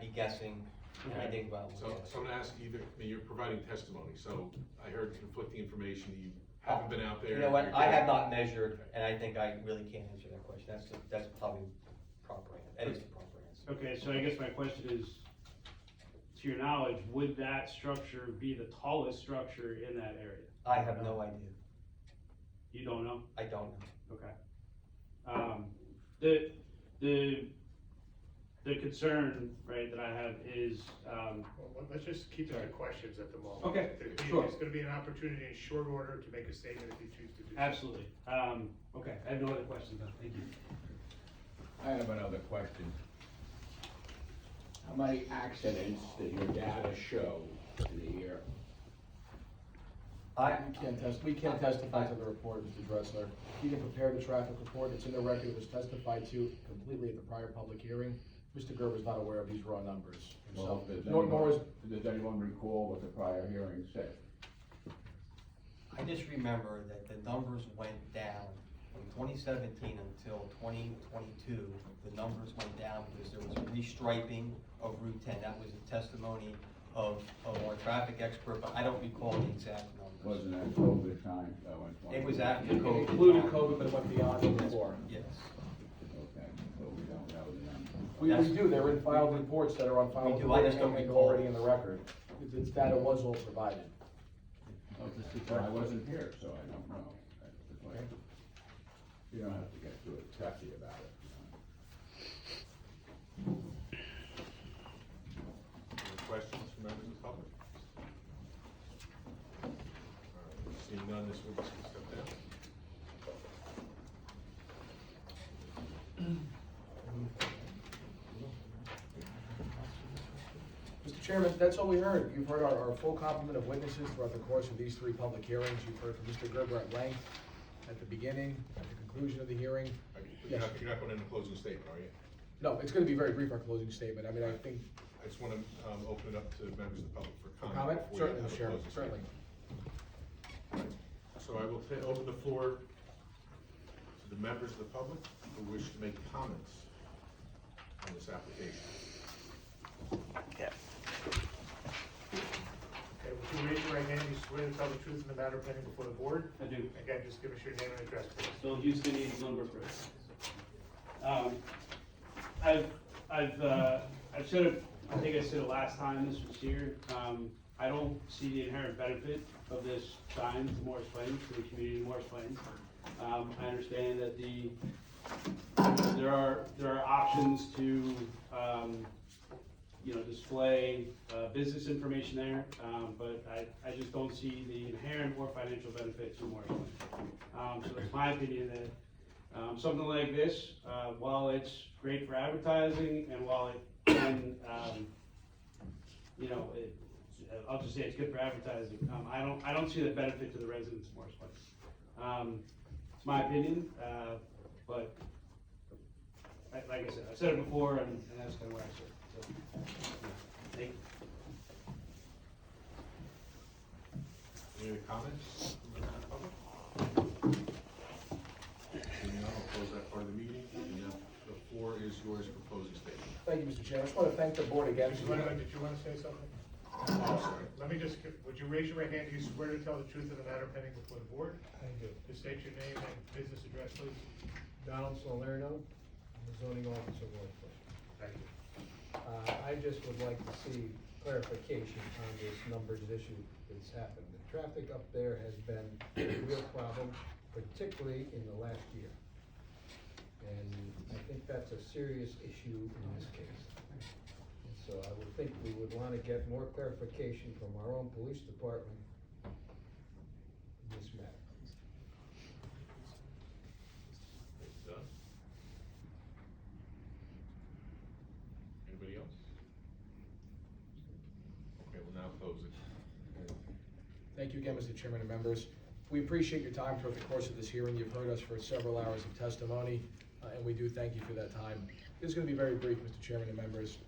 be guessing when I think about. So I'm gonna ask you, you're providing testimony, so I heard conflicting information, you haven't been out there. You know what, I have not measured, and I think I really can't answer that question. That's probably proper, that is the proper answer. Okay, so I guess my question is, to your knowledge, would that structure be the tallest structure in that area? I have no idea. You don't know? I don't know. Okay. The concern, right, that I have is, Well, let's just keep it to questions at the moment. Okay, There's sure. gonna be an opportunity in short order to make a statement if you choose to do so. absolutely. Okay, I have no other questions now, thank you. I have another question. How many accidents does your data show in a year? We can't testify to the report, Mr. Dressler. He can prepare the traffic report, it's in the record, it was testified to completely at the prior public hearing. Mr. Gerber's not aware of these raw numbers himself, nor is. Does anyone recall what the prior hearing said? I just remember that the numbers went down from 2017 until 2022. The numbers went down because there was a restriping of Route 10. That was a testimony of our traffic expert, but I don't recall the exact numbers. Wasn't that COVID time? It was after It COVID. included COVID, but it went beyond it before. Yes. Okay, well, we don't know the number. We do, they're in filed reports that are on file. We do, I just don't and recall. already in the record. It's data was all provided. I wasn't here, so I don't know. That's the question. You don't have to get too touchy about it. Any questions from members of the public? All right, seeing none, this witness can step down. Mr. Chairman, that's all we heard. You've heard our full complement of witnesses throughout the course of these three public hearings. You've heard from Mr. Gerber at length, at the beginning, at the conclusion of the hearing. You're not going into closing statement, are you? No, it's gonna be very brief, our closing statement. I mean, I think. I just want to open it up to members of the public for comment. Comment? before you Certainly, have a Mr. Chairman, closing certainly. statement. So I will open the floor to the members of the public who wish to make comments on this application. Okay, would you raise your right hand, you swear to tell the truth in the matter pending before the board? I do. Again, just give us your name and address, please. Bill Houston, 80 Glenbrook Road. I've said it, I think I said it last time this was here, I don't see the inherent benefit of this sign to Morris Plains, to the community of Morris Plains. I understand that there are options to, display, business information there, but I just don't see the inherent or financial benefit to Morris Plains. So it's my opinion that Something like this, while it's great for advertising and while it can, I'll just say it's good for advertising, I don't see the benefit to the residents of Morris Place. It's my opinion, but like I said, I said it before, and that's kind of where I said it. So, thank you. Any other comments from the public? Seeing none, I'll close that part of the meeting, and now the floor is yours for closing statement. Thank you, Mr. Chairman. I just want to thank the board again. Did you wanna say something? Oh, sorry. Let me just, would you raise your right hand? Do you swear to tell the truth of the matter pending before the board? I do. Just state your name and business address, please. Donald Salerno, I'm the zoning officer of Morris Place. Thank you. I just would like to see clarification on this numbers issue that's happened. The traffic up there has been a real problem, particularly in the last year. And I think that's a serious issue in this case. And so I would think we would want to get more clarification from our own police department in this matter. Done? Anybody else? Okay, we'll now close it. Thank you again, Mr. Chairman and members. We appreciate your time throughout the course of this hearing. You've heard us for several hours of testimony, and we do thank you for that time. This is going to be very brief, Mr. Chairman and members.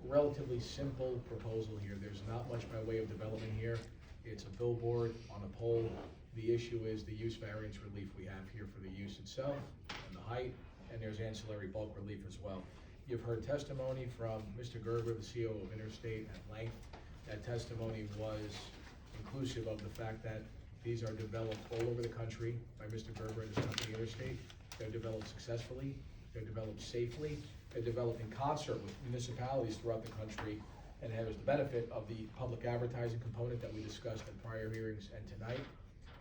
Relatively simple proposal here. There's not much by way of development here. It's a billboard on a pole. The issue is the use variance relief we have here for the use itself and the height, and there's ancillary bulk relief as well. You've heard testimony from Mr. Gerber, the CEO of Interstate, at length. That testimony was inclusive of the fact that these are developed all over the country by Mr. Gerber and his company Interstate. They're developed successfully, they're developed safely, they're developed in concert with municipalities throughout the country, and has the benefit of the public advertising component that we discussed in prior hearings and tonight.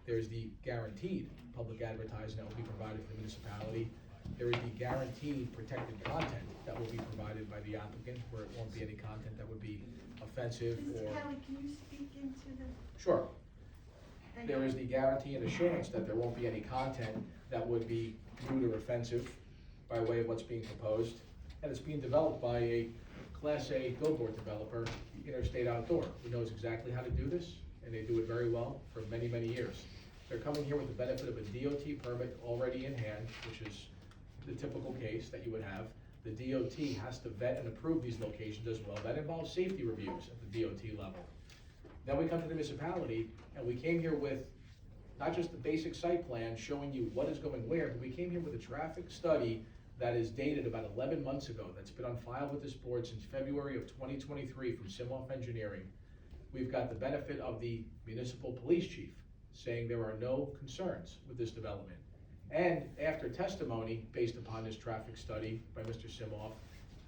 There's the guaranteed public advertising that will be provided to the municipality. There is the guaranteed protected content that will be provided by the applicant, where it won't be any content that would be offensive or... Mr. Kelly, can you speak into the? Sure. Thank There you. is the guarantee and assurance that there won't be any content that would be rude or offensive by way of what's being proposed. And it's being developed by a Class A billboard developer, Interstate Outdoor, who knows exactly how to do this, and they do it very well for many, many years. They're coming here with the benefit of a DOT permit already in hand, which is the typical case that you would have. The DOT has to vet and approve these locations as well. That involves safety reviews at the DOT level. Then we come to the municipality, and we came here with not just the basic site plan showing you what is going where, but we came here with a traffic study that is dated about 11 months ago, that's been on file with this board since February of 2023 from Simoff Engineering. We've got the benefit of the municipal police chief saying there are no concerns with this development. And after testimony based upon this traffic study by Mr. Simoff,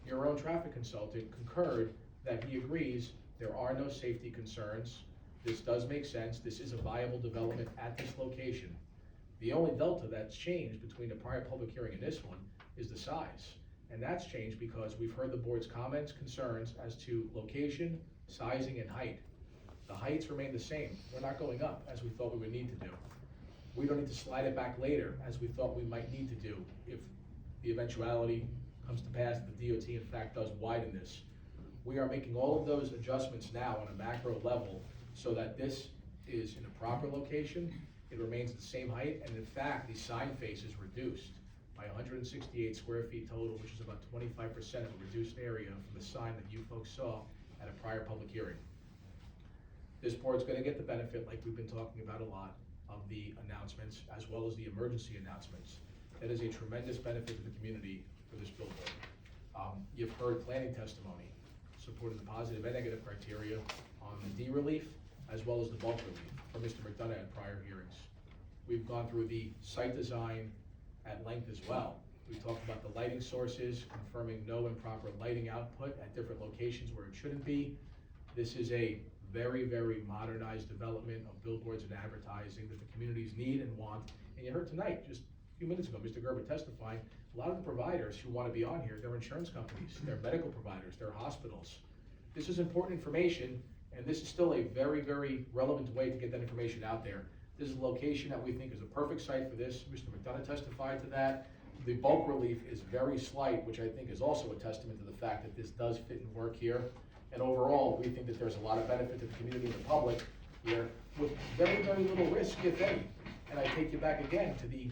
your own traffic consultant concurred that he agrees there are no safety concerns. This does make sense. This is a viable development at this location. The only delta that's changed between the prior public hearing and this one is the size. And that's changed because we've heard the board's comments, concerns as to location, sizing, and height. The heights remain the same. We're not going up as we thought we would need to do. We don't need to slide it back later as we thought we might need to do if the eventuality comes to pass that the DOT in fact does widen this. We are making all of those adjustments now on a macro level so that this is in a proper location, it remains the same height, and in fact, the sign face is reduced by 168 square feet total, which is about 25% of a reduced area from the sign that you folks saw at a prior public hearing. This board's gonna get the benefit, like we've been talking about a lot, of the announcements as well as the emergency announcements. That is a tremendous benefit to the community for this billboard. You've heard planning testimony supporting the positive and negative criteria on the D relief as well as the bulk relief from Mr. McDonough at prior hearings. We've gone through the site design at length as well. We've talked about the lighting sources, confirming no improper lighting output at different locations where it shouldn't be. This is a very, very modernized development of billboards and advertising that the communities need and want. And you heard tonight, just a few minutes ago, Mr. Gerber testifying, a lot of the providers who want to be on here, they're insurance companies, they're medical providers, they're hospitals. This is important information, and this is still a very, very relevant way to get that information out there. This is a location that we think is a perfect site for this. Mr. McDonough testified to that. The bulk relief is very slight, which I think is also a testament to the fact that this does fit and work here. And overall, we think that there's a lot of benefit to the community and the public here with very, very little risk, if any. And I take you back again to the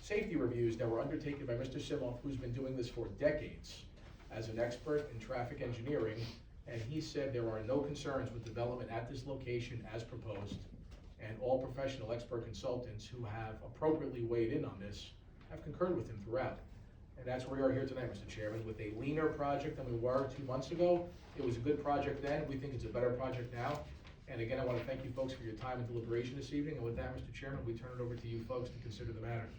safety reviews that were undertaken by Mr. Simoff, who's been doing this for decades as an expert in traffic engineering. And he said there are no concerns with development at this location as proposed. And all professional expert consultants who have appropriately weighed in on this have concurred with him throughout. And that's where we are here tonight, Mr. Chairman, with a leaner project than we were 2 months ago. It was a good project then, we think it's a better project now. And again, I want to thank you folks for your time and deliberation this evening. And with that, Mr. Chairman, we turn it over to you folks to consider the matter.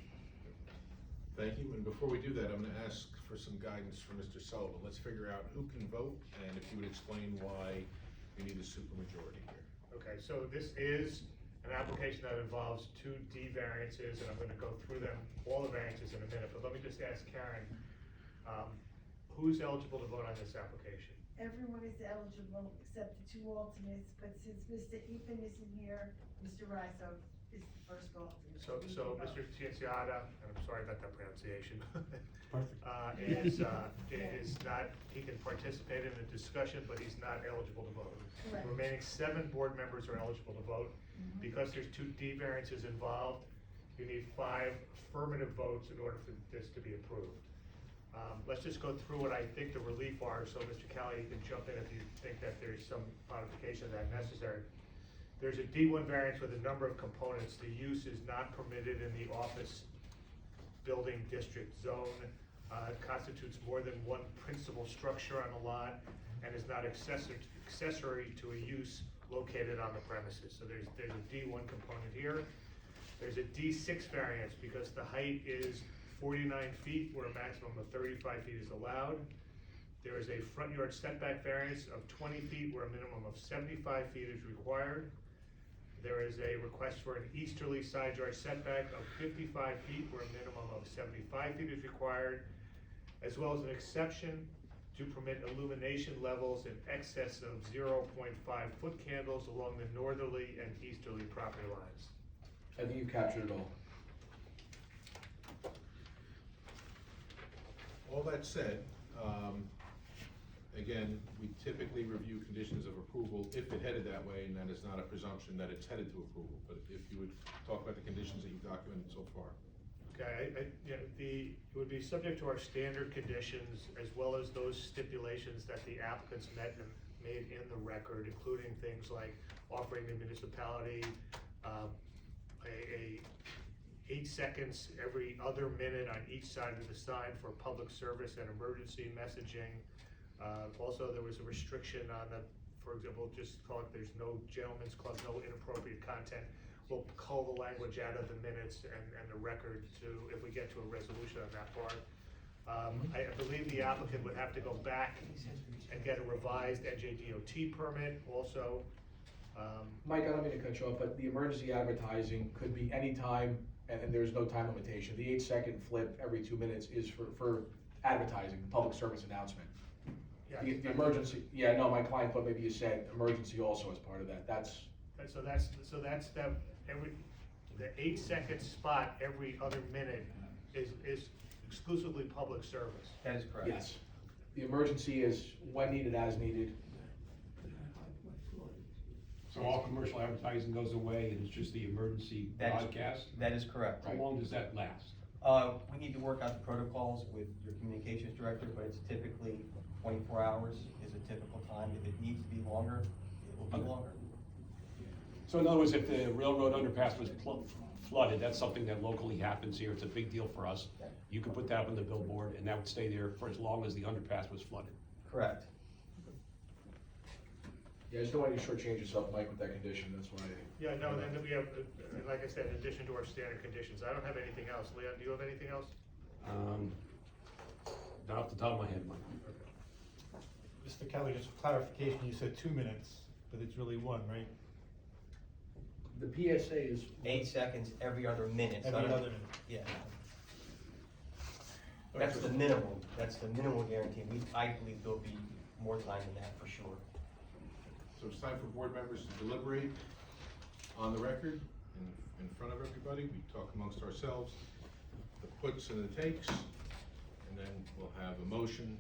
Thank you, and before we do that, I'm gonna ask for some guidance from Mr. Sullivan. Let's figure out who can vote, and if you would explain why you need a supermajority here. Okay, so this is an application that involves 2 D variances, and I'm gonna go through them, all the variances in a minute, but let me just ask Karen, who's eligible to vote on this application? Everyone is eligible except the 2 alternates, but since Mr. Ethan isn't here, Mr. Riso is the first alternate. So Mr. Cianciata, and I'm sorry about that pronunciation, Perfect. is not, he can participate in the discussion, but he's not eligible to vote. Correct. The remaining 7 board members are eligible to vote. Because there's 2 D variances involved, you need 5 affirmative votes in order for this to be approved. Let's just go through what I think the relief are, so Mr. Kelly, you can jump in if you think that there's some modification of that necessary. There's a D1 variance with a number of components. The use is not permitted in the office building district zone. It constitutes more than 1 principal structure on the lot and is not accessory to a use located on the premises. So there's a D1 component here. There's a D6 variance because the height is 49 feet where a maximum of 35 feet is allowed. There is a front yard setback variance of 20 feet where a minimum of 75 feet is required. There is a request for an easterly side yard setback of 55 feet where a minimum of 75 feet is required, as well as an exception to permit illumination levels in excess of 0.5 foot candles along the northerly and easterly property lines. I think you captured it all. All that said, again, we typically review conditions of approval if it headed that way, and that is not a presumption that it's headed to approval. But if you would talk about the conditions that you've documented so far. Okay, it would be subject to our standard conditions as well as those stipulations that the applicants met and made in the record, including things like offering the municipality a 8 seconds every other minute on each side of the sign for public service and emergency messaging. Also, there was a restriction on the, for example, just call it, there's no gentleman's club, no inappropriate content. We'll cull the language out of the minutes and the record to, if we get to a resolution on that part. I believe the applicant would have to go back and get a revised NJDOT permit also. Mike, I don't mean to cut you off, but the emergency advertising could be any time, and there's no time limitation. The 8-second flip every 2 minutes is for advertising, public service announcement. Yeah. The emergency, yeah, no, my client thought maybe you said emergency also as part of that. So that's that, the 8-second spot every other minute is exclusively public service. That is correct. Yes. The emergency is when needed, as needed. So all commercial advertising goes away and it's just the emergency broadcast? That is correct. How long does that last? We need to work out the protocols with your communications director, but it's typically 24 hours is a typical time. If it needs to be longer, it will be longer. So in other words, if the railroad underpass was flooded, that's something that locally happens here, it's a big deal for us. You could put that up on the billboard and that would stay there for as long as the underpass was flooded. Correct. Yeah, I just don't want you to shortchange yourself, Mike, with that condition, that's why. Yeah, no, then we have, like I said, in addition to our standard conditions, I don't have anything else. Leon, do you have anything else? Not off the top of my head, Mike. Mr. Kelly, just for clarification, you said 2 minutes, but it's really 1, right? The PSA is. 8 seconds every other minute. Every other minute. Yeah. That's the minimum. That's the minimal guarantee. I believe there'll be more time than that for sure. So it's time for board members to deliberate on the record. in front of everybody. We talk amongst ourselves, the puts and the takes, and then we'll have a motion,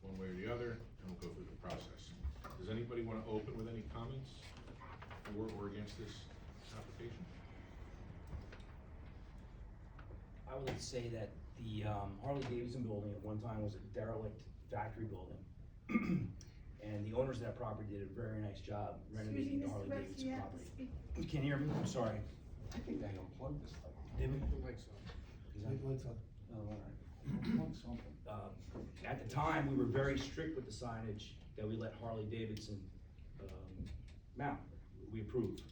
one way or the other, and we'll go through the process. Does anybody want to open with any comments for or against this application? I would like to say that the Harley Davidson building at one time was a derelict factory building. And the owners of that property did a very nice job renovating the Harley Davidson property. You can't hear me? I'm sorry. I think they unplugged this thing. Did we? The lights on. Is that- Lights on. Oh, all right. Unplug something. At the time, we were very strict with the signage that we let Harley Davidson mount. We approved.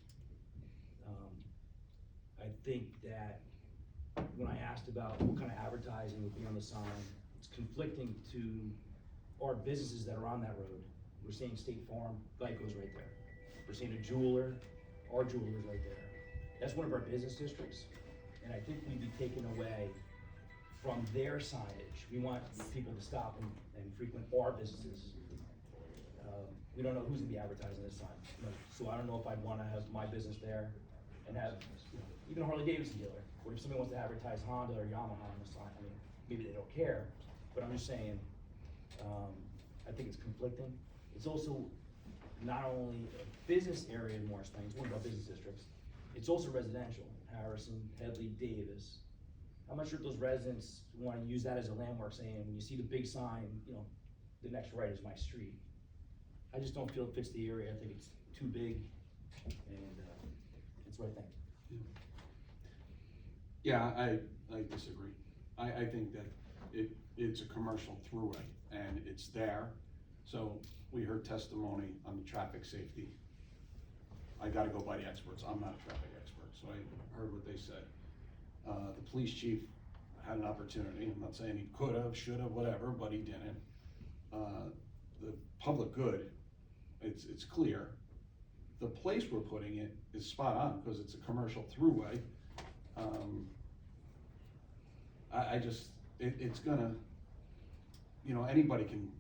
I think that when I asked about what kind of advertising would be on the sign, it's conflicting to our businesses that are on that road. We're seeing State Farm, Geico's right there. We're seeing a jeweler, our jeweler's right there. That's one of our business districts, and I think we'd be taken away from their signage. We want people to stop and frequent our businesses. We don't know who's gonna be advertising this sign, so I don't know if I'd wanna have my business there and have, even a Harley Davidson dealer, or if somebody wants to advertise Honda or Yamaha on the sign, I mean, maybe they don't care, but I'm just saying, I think it's conflicting. It's also not only a business area in Morris Plains, one of our business districts, it's also residential, Harrison, Headley, Davis. I'm not sure if those residents wanna use that as a landmark, saying, when you see the big sign, the next right is my street. I just don't feel it fits the area. I think it's too big, and it's what I think. Yeah, I disagree. I think that it's a commercial throughway, and it's there. So we heard testimony on the traffic safety. I gotta go by the experts. I'm not a traffic expert, so I heard what they said. The police chief had an opportunity. I'm not saying he could have, should have, whatever, but he didn't. The public good, it's clear. The place we're putting it is spot on, because it's a commercial throughway. It's gonna, anybody can,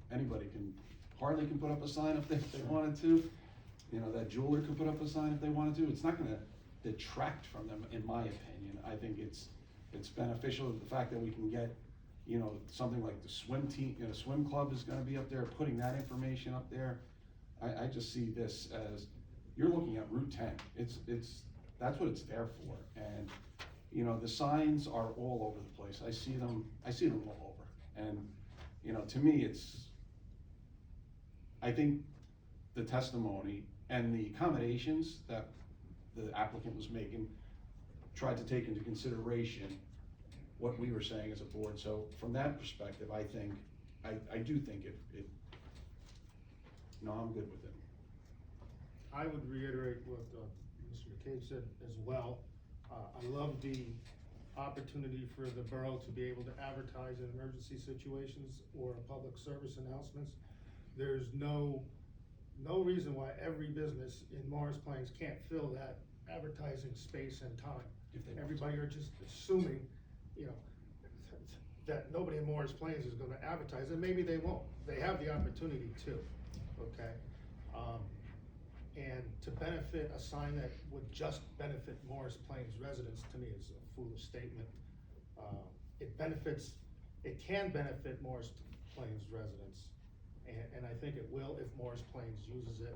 Harley can put up a sign if they wanted to. That jeweler could put up a sign if they wanted to. It's not gonna detract from them, in my opinion. I think it's beneficial, the fact that we can get, something like the swim team, swim club is gonna be up there, putting that information up there. I just see this as, you're looking at Route 10. That's what it's there for. And, the signs are all over the place. I see them all over. And, to me, I think the testimony and the accommodations that the applicant was making tried to take into consideration what we were saying as a board. So from that perspective, I do think I'm good with it. I would reiterate what Mr. McCabe said as well. I love the opportunity for the borough to be able to advertise in emergency situations or public service announcements. There's no reason why every business in Morris Plains can't fill that advertising space and time. Everybody are just assuming, that nobody in Morris Plains is gonna advertise, and maybe they won't. They have the opportunity to, okay? And to benefit a sign that would just benefit Morris Plains residents, to me, is a foolish statement. It can benefit Morris Plains residents, and I think it will if Morris Plains uses it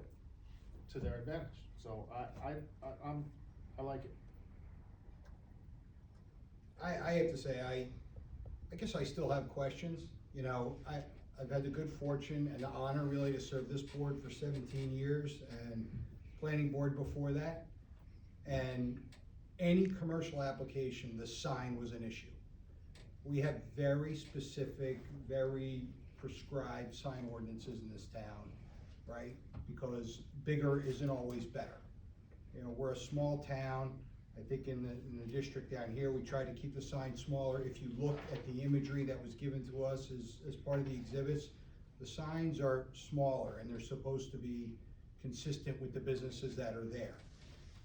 to their advantage. So I like it. I have to say, I guess I still have questions. I've had the good fortune and the honor really to serve this board for 17 years and planning board before that. And any commercial application, the sign was an issue. We have very specific, very prescribed sign ordinances in this town, right? Because bigger isn't always better. We're a small town. I think in the district down here, we try to keep the sign smaller. If you look at the imagery that was given to us as part of the exhibits, the signs are smaller and they're supposed to be consistent with the businesses that are there.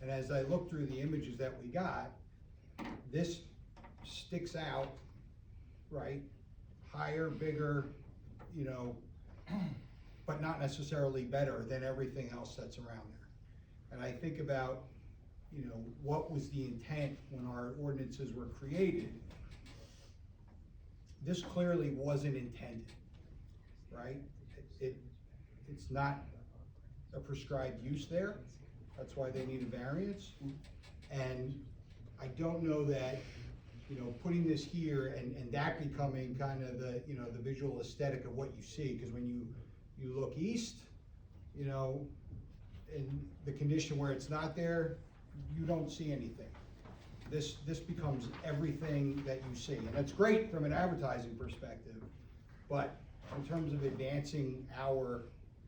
And as I look through the images that we got, this sticks out, right? Higher, bigger, but not necessarily better than everything else that's around there. And I think about you know, what was the intent when our ordinances were created, this clearly wasn't intended, right? It's not a prescribed use there, that's why they need a variance. And I don't know that, you know, putting this here and that becoming kind of the, you know, the visual aesthetic of what you see, because when you look east, you know, in the condition where it's not there, you don't see anything. This becomes everything that you see, and that's great from an advertising perspective, but in terms of advancing our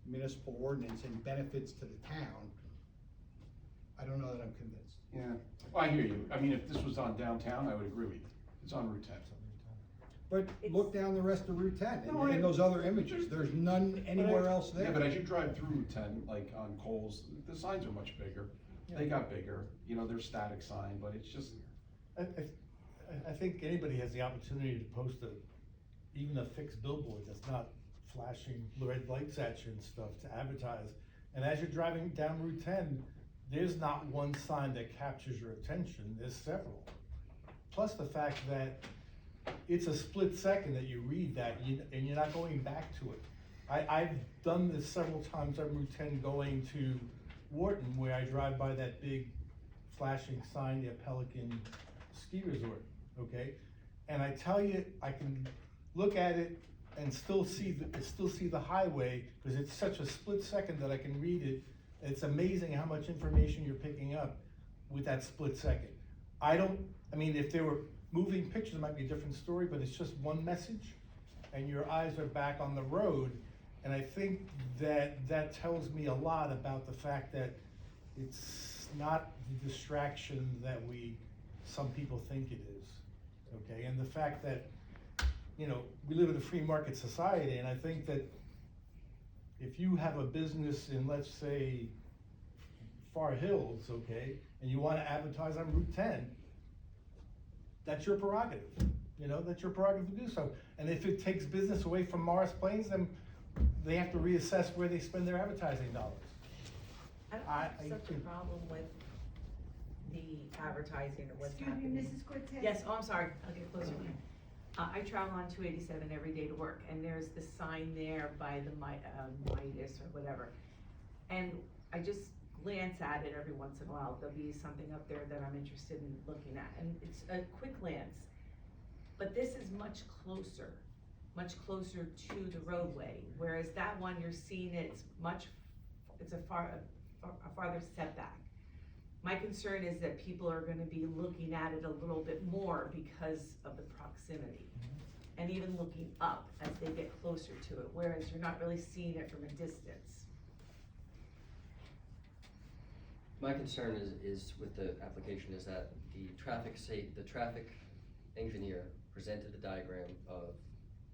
municipal ordinance and benefits to the town, I don't know that I'm convinced. Yeah, well, I hear you. I mean, if this was on downtown, I would agree with you. It's on Route 10. But look down the rest of Route 10, No, and those other images, there's none anywhere else there. Yeah, but as you drive through Route 10, like on Coles, the signs are much bigger. They got bigger, you know, they're static sign, but it's just. I think anybody has the opportunity to post even a fixed billboard that's not flashing red lights at you and stuff to advertise. And as you're driving down Route 10, there's not one sign that captures your attention, there's several. Plus the fact that it's a split second that you read that and you're not going back to it. I've done this several times on Route 10 going to Wharton, where I drive by that big flashing sign near Pelican Ski Resort, okay? And I tell you, I can look at it and still see the highway, because it's such a split second that I can read it. It's amazing how much information you're picking up with that split second. I mean, if there were moving pictures, it might be a different story, but it's just one message, and your eyes are back on the road. And I think that tells me a lot about the fact that it's not the distraction that some people think it is, okay? And the fact that, you know, we live in a free market society, and I think that if you have a business in, let's say, Far Hills, okay, and you want to advertise on Route 10, that's your prerogative, you know, that's your prerogative to do so. And if it takes business away from Morris Plains, then they have to reassess where they spend their advertising dollars. I don't have such a problem with the advertising or what's Excuse me, happening. Mrs. Cortez? Yes, oh, I'm sorry, I'll get closer. I travel on 287 every day to work, and there's the sign there by the Midas or whatever. And I just glance at it every once in a while. There'll be something up there that I'm interested in looking at, and it's a quick glance. But this is much closer to the roadway, whereas that one, you're seeing it's a farther setback. My concern is that people are gonna be looking at it a little bit more because of the proximity. And even looking up as they get closer to it, whereas you're not really seeing it from a distance. My concern is with the application is that the traffic engineer presented the diagram of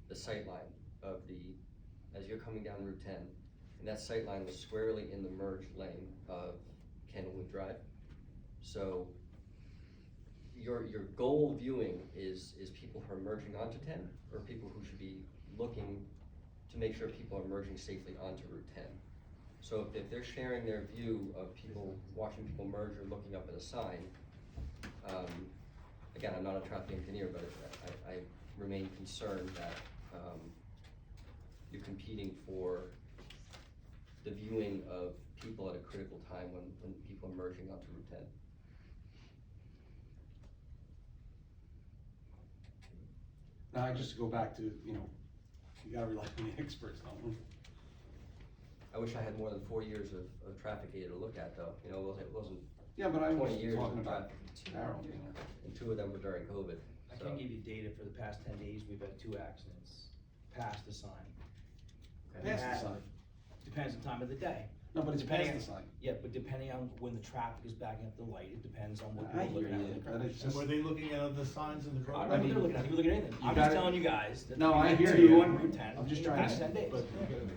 the sight line of as you're coming down Route 10, and that sight line was squarely in the merge lane of Candlewood Drive. So your goal viewing is people who are merging onto 10, or people who should be looking to make sure people are merging safely onto Route 10. So if they're sharing their view of people, watching people merge or looking up at a sign, again, I'm not a traffic engineer, but I remain concerned that you're competing for the viewing of people at a critical time when people are merging onto Route 10. Now, I just go back to, you know, you gotta rely on the experts on them. I wish I had more than 4 years of traffic data to look at, though. You know, it wasn't Yeah, but I was 20 years talking of about traffic. Harold, you know. And 2 of them were during COVID. I so. can give you data for the past 10 days, we've had 2 accidents, past the sign. Okay. Past the sign. Depends on time of the day. No, but it's Depending past the on- sign. Yeah, but depending on when the traffic is backing up the light, it depends on what I you're looking hear at. you, on the but curb. it's And just. were they looking at other signs in the I road? don't know what they're looking at, you look at anything. You I'm just gotta- telling you guys that No, we've I had hear 2 you. on Route 10 I'm just in trying the past to- 10 days.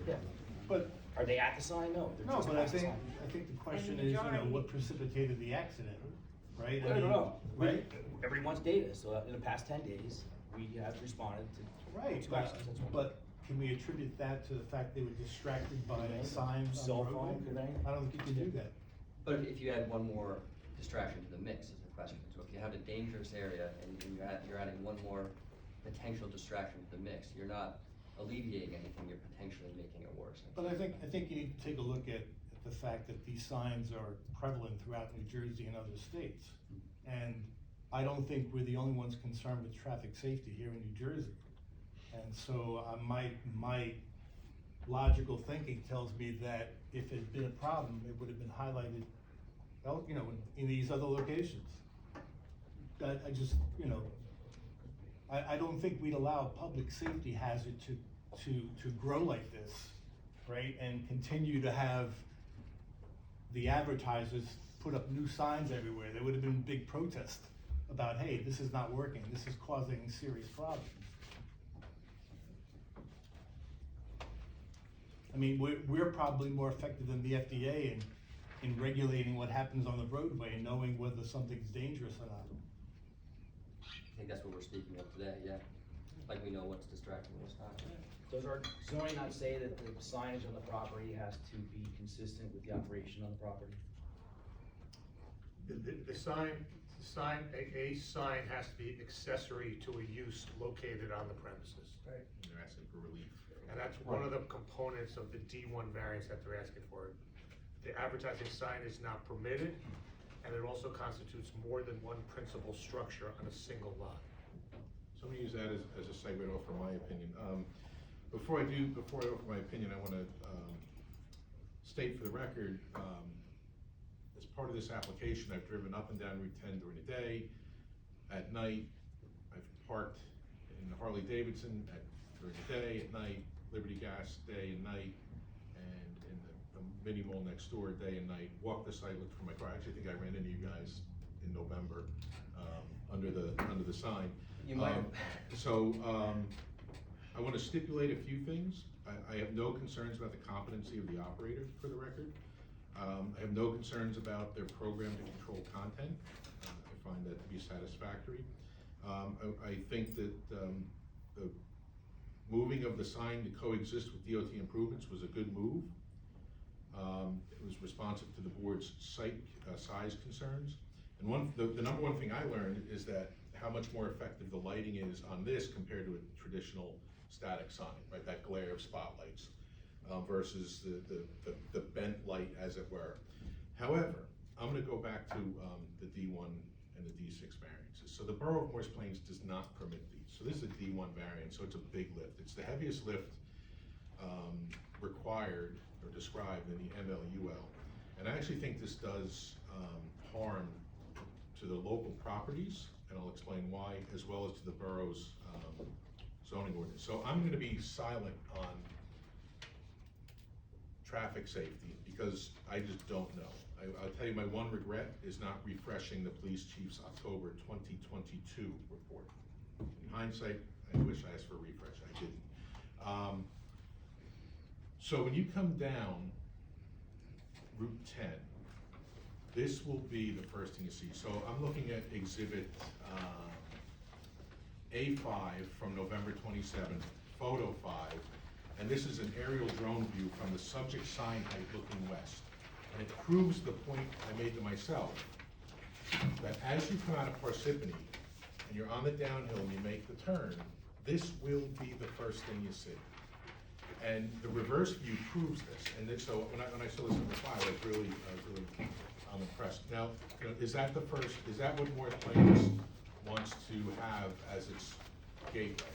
Yeah. But, Are they at the sign? No. they're no, just but I past the think, sign. the question the is, you know, majority- what precipitated the accident, right? I don't know. Right? Everyone wants data, so in the past 10 days, we have responded to Right, 2 but, accidents. That's one. but can we attribute that to the fact they were distracted by Could be. signs on Cell the phone, roadway? could be. I don't think you can do that. But if you add one more distraction to the mix is the question. So if you have a dangerous area and you're adding one more potential distraction to the mix, you're not alleviating anything, you're potentially making it worse. But I think you need to take a look at the fact that these signs are prevalent throughout New Jersey and other states. And I don't think we're the only ones concerned with traffic safety here in New Jersey. And so my logical thinking tells me that if it had been a problem, it would have been highlighted, you know, in these other locations. I just, you know, I don't think we'd allow a public safety hazard to grow like this, right? And continue to have the advertisers put up new signs everywhere. There would have been big protest about, hey, this is not working, this is causing serious problems. I mean, we're probably more effective than the FDA in regulating what happens on the roadway and knowing whether something's dangerous or not. I think that's what we're speaking of today, yeah. Like we know what's distracting, what's not. Does our zoning not say that the signage on the property has to be consistent with the operation on the property? The sign, a sign has to be accessory to a use located on the premises. Right. They're asking for relief. And that's one of the components of the D1 variance that they're asking for. The advertising sign is not permitted, and it also constitutes more than one principal structure on a single lot. So I'm gonna use that as a segue to offer my opinion. Before I offer my opinion, I wanna state for the record, as part of this application, I've driven up and down Route 10 during the day. At night, I've parked in the Harley Davidson during the day, at night, Liberty Gas, day and night, and in the mini mall next door, day and night. Walked the site, looked for my car. I actually think I ran into you guys in November under the sign. You might have. I want to stipulate a few things. I have no concerns about the competency of the operator, for the record. I have no concerns about their program to control content. I find that to be satisfactory. I think that the moving of the sign to coexist with DOT improvements was a good move. It was responsive to the board's site size concerns. And the number one thing I learned is that how much more effective the lighting is on this compared to a traditional static sign, right? That glare of spotlights versus the bent light, as it were. However, I'm gonna go back to the D1 and the D6 variances. So the Borough of Morris Plains does not permit these. So this is a D1 variance, so it's a big lift. It's the heaviest lift required or described in the MLUL. And I actually think this does harm to the local properties, and I'll explain why, as well as to the borough's zoning ordinance. So I'm gonna be silent on traffic safety because I just don't know. I'll tell you, my one regret is not refreshing the police chief's October 2022 report. In hindsight, I wish I asked for a refresh, I didn't. So when you come down Route 10, this will be the first thing you see. So I'm looking at exhibit A5 from November 27th, photo 5, and this is an aerial drone view from the subject sign height looking west. And it proves the point I made to myself, that as you come out of Parsippany, and you're on the downhill and you make the turn, this will be the first thing you see. And the reverse view proves this. And then, so when I saw this number 5, I was really impressed. Now, you know, is that what Morris Plains wants to have as its gateway?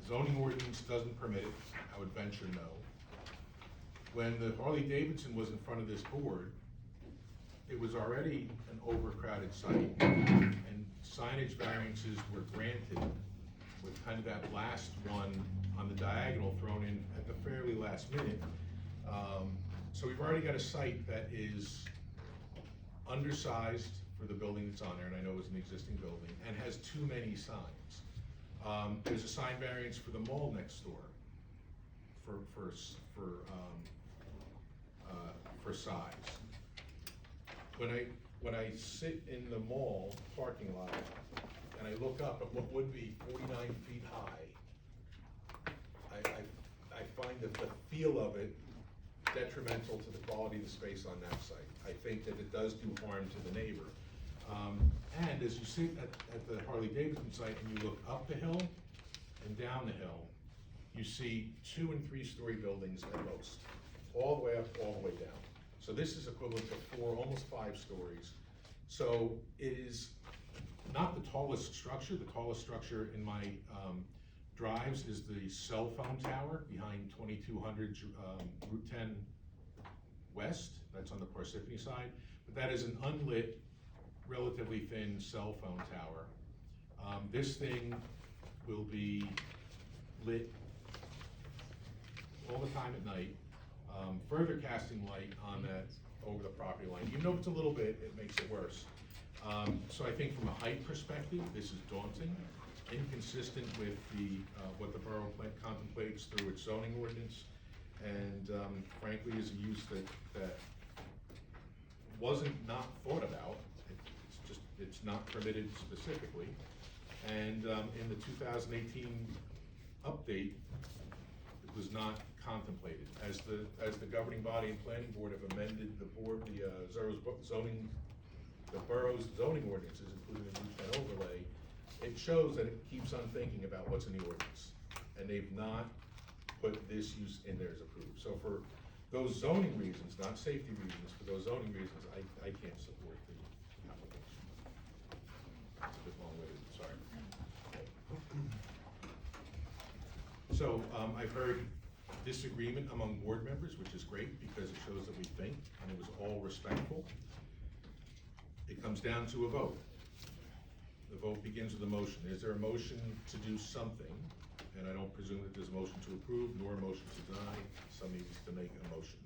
Zoning ordinance doesn't permit it, I would venture no. When the Harley Davidson was in front of this board, it was already an overcrowded site, and signage variances were granted with kind of that last one on the diagonal thrown in at the fairly last minute. So we've already got a site that is undersized for the building that's on there, and I know it's an existing building, and has too many signs. There's a sign variance for the mall next door for size. When I sit in the mall parking lot and I look up at what would be 49 feet high, I find that the feel of it detrimental to the quality of the space on that site. I think that it does do harm to the neighbor. And as you sit at the Harley Davidson site and you look up the hill and down the hill, you see 2- and 3-story buildings at most, all the way up, all the way down. So this is equivalent to 4, almost 5 stories. So it is not the tallest structure. The tallest structure in my drives is the cell phone tower behind 2200 Route 10 West. That's on the Parsippany side. But that is an unlit, relatively thin cell phone tower. This thing will be lit all the time at night, further casting light on that over the property line. Even though it's a little bit, it makes it worse. So I think from a height perspective, this is daunting, inconsistent with the what the borough contemplates through its zoning ordinance, and frankly is a use that wasn't not thought about. It's not permitted specifically, and in the 2018 update, it was not contemplated. As the governing body and planning board have amended the borough's zoning ordinances, including the Route 10 overlay, it shows that it keeps on thinking about what's in the ordinance, and they've not put this use in there as approved. So for those zoning reasons, not safety reasons, for those zoning reasons, I can't support the application. It's a bit long-winded, sorry. So I've heard disagreement among board members, which is great because it shows that we think, and it was all respectful. It comes down to a vote. The vote begins with a motion. Is there a motion to do something? And I don't presume that there's a motion to approve nor a motion to deny. Somebody needs to make a motion.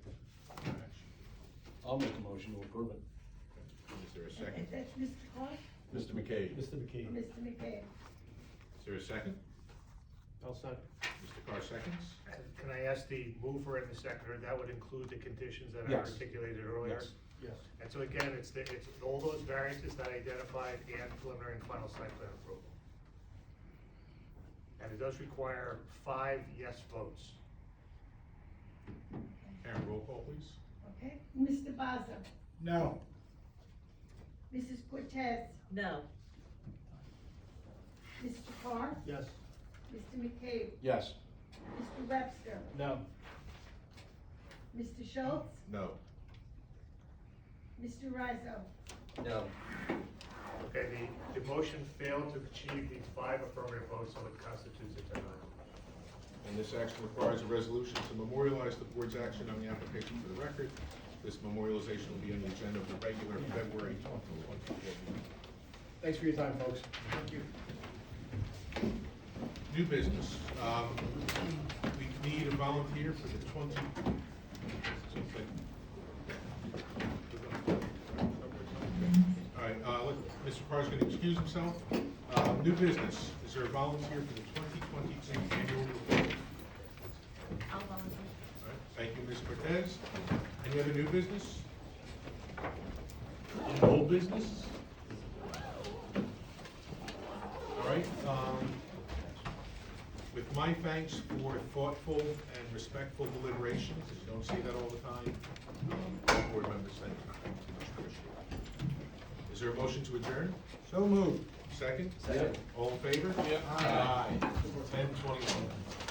I'll make a motion to approve it. Is there a second? That's Mr. Clark? Mr. McCabe. Mr. McKee. Mr. McKay. Is there a second? I'll second. Mr. Carr seconds. Can I ask the mover and the seconder, that would include the conditions that I Yes. articulated earlier? Yes. Yes. And so again, it's all those variances that I identified and preliminary and final site plan approval. And it does require 5 yes votes. Karen, roll call, please. Okay, Mr. Baza? No. Mrs. Cortez? No. Mr. Carr? Yes. Mr. McCabe? Yes. Mr. Webster? No. Mr. Schultz? No. Mr. Rizzo? No. Okay, the motion failed to achieve the 5 affirmative votes, so it constitutes a denial. And this action requires a resolution to memorialize the board's action on the application for the record. This memorialization will be on the agenda of the regular February 2024 meeting. Thanks for your time, folks. Thank you. New business. We need a volunteer for the 20. All right, Mr. Carr's going to excuse himself. New business. Is there a volunteer for the 2022 annual report? I'll volunteer. All right, thank you, Ms. Cortez. Any other new business? Any old business? All right, with my thanks for thoughtful and respectful deliberations, you don't see that all the time, all board members, thank you. Much appreciated. Is there a motion to adjourn? So moved. Second? Second. All in favor? Aye. Aye. 10:21.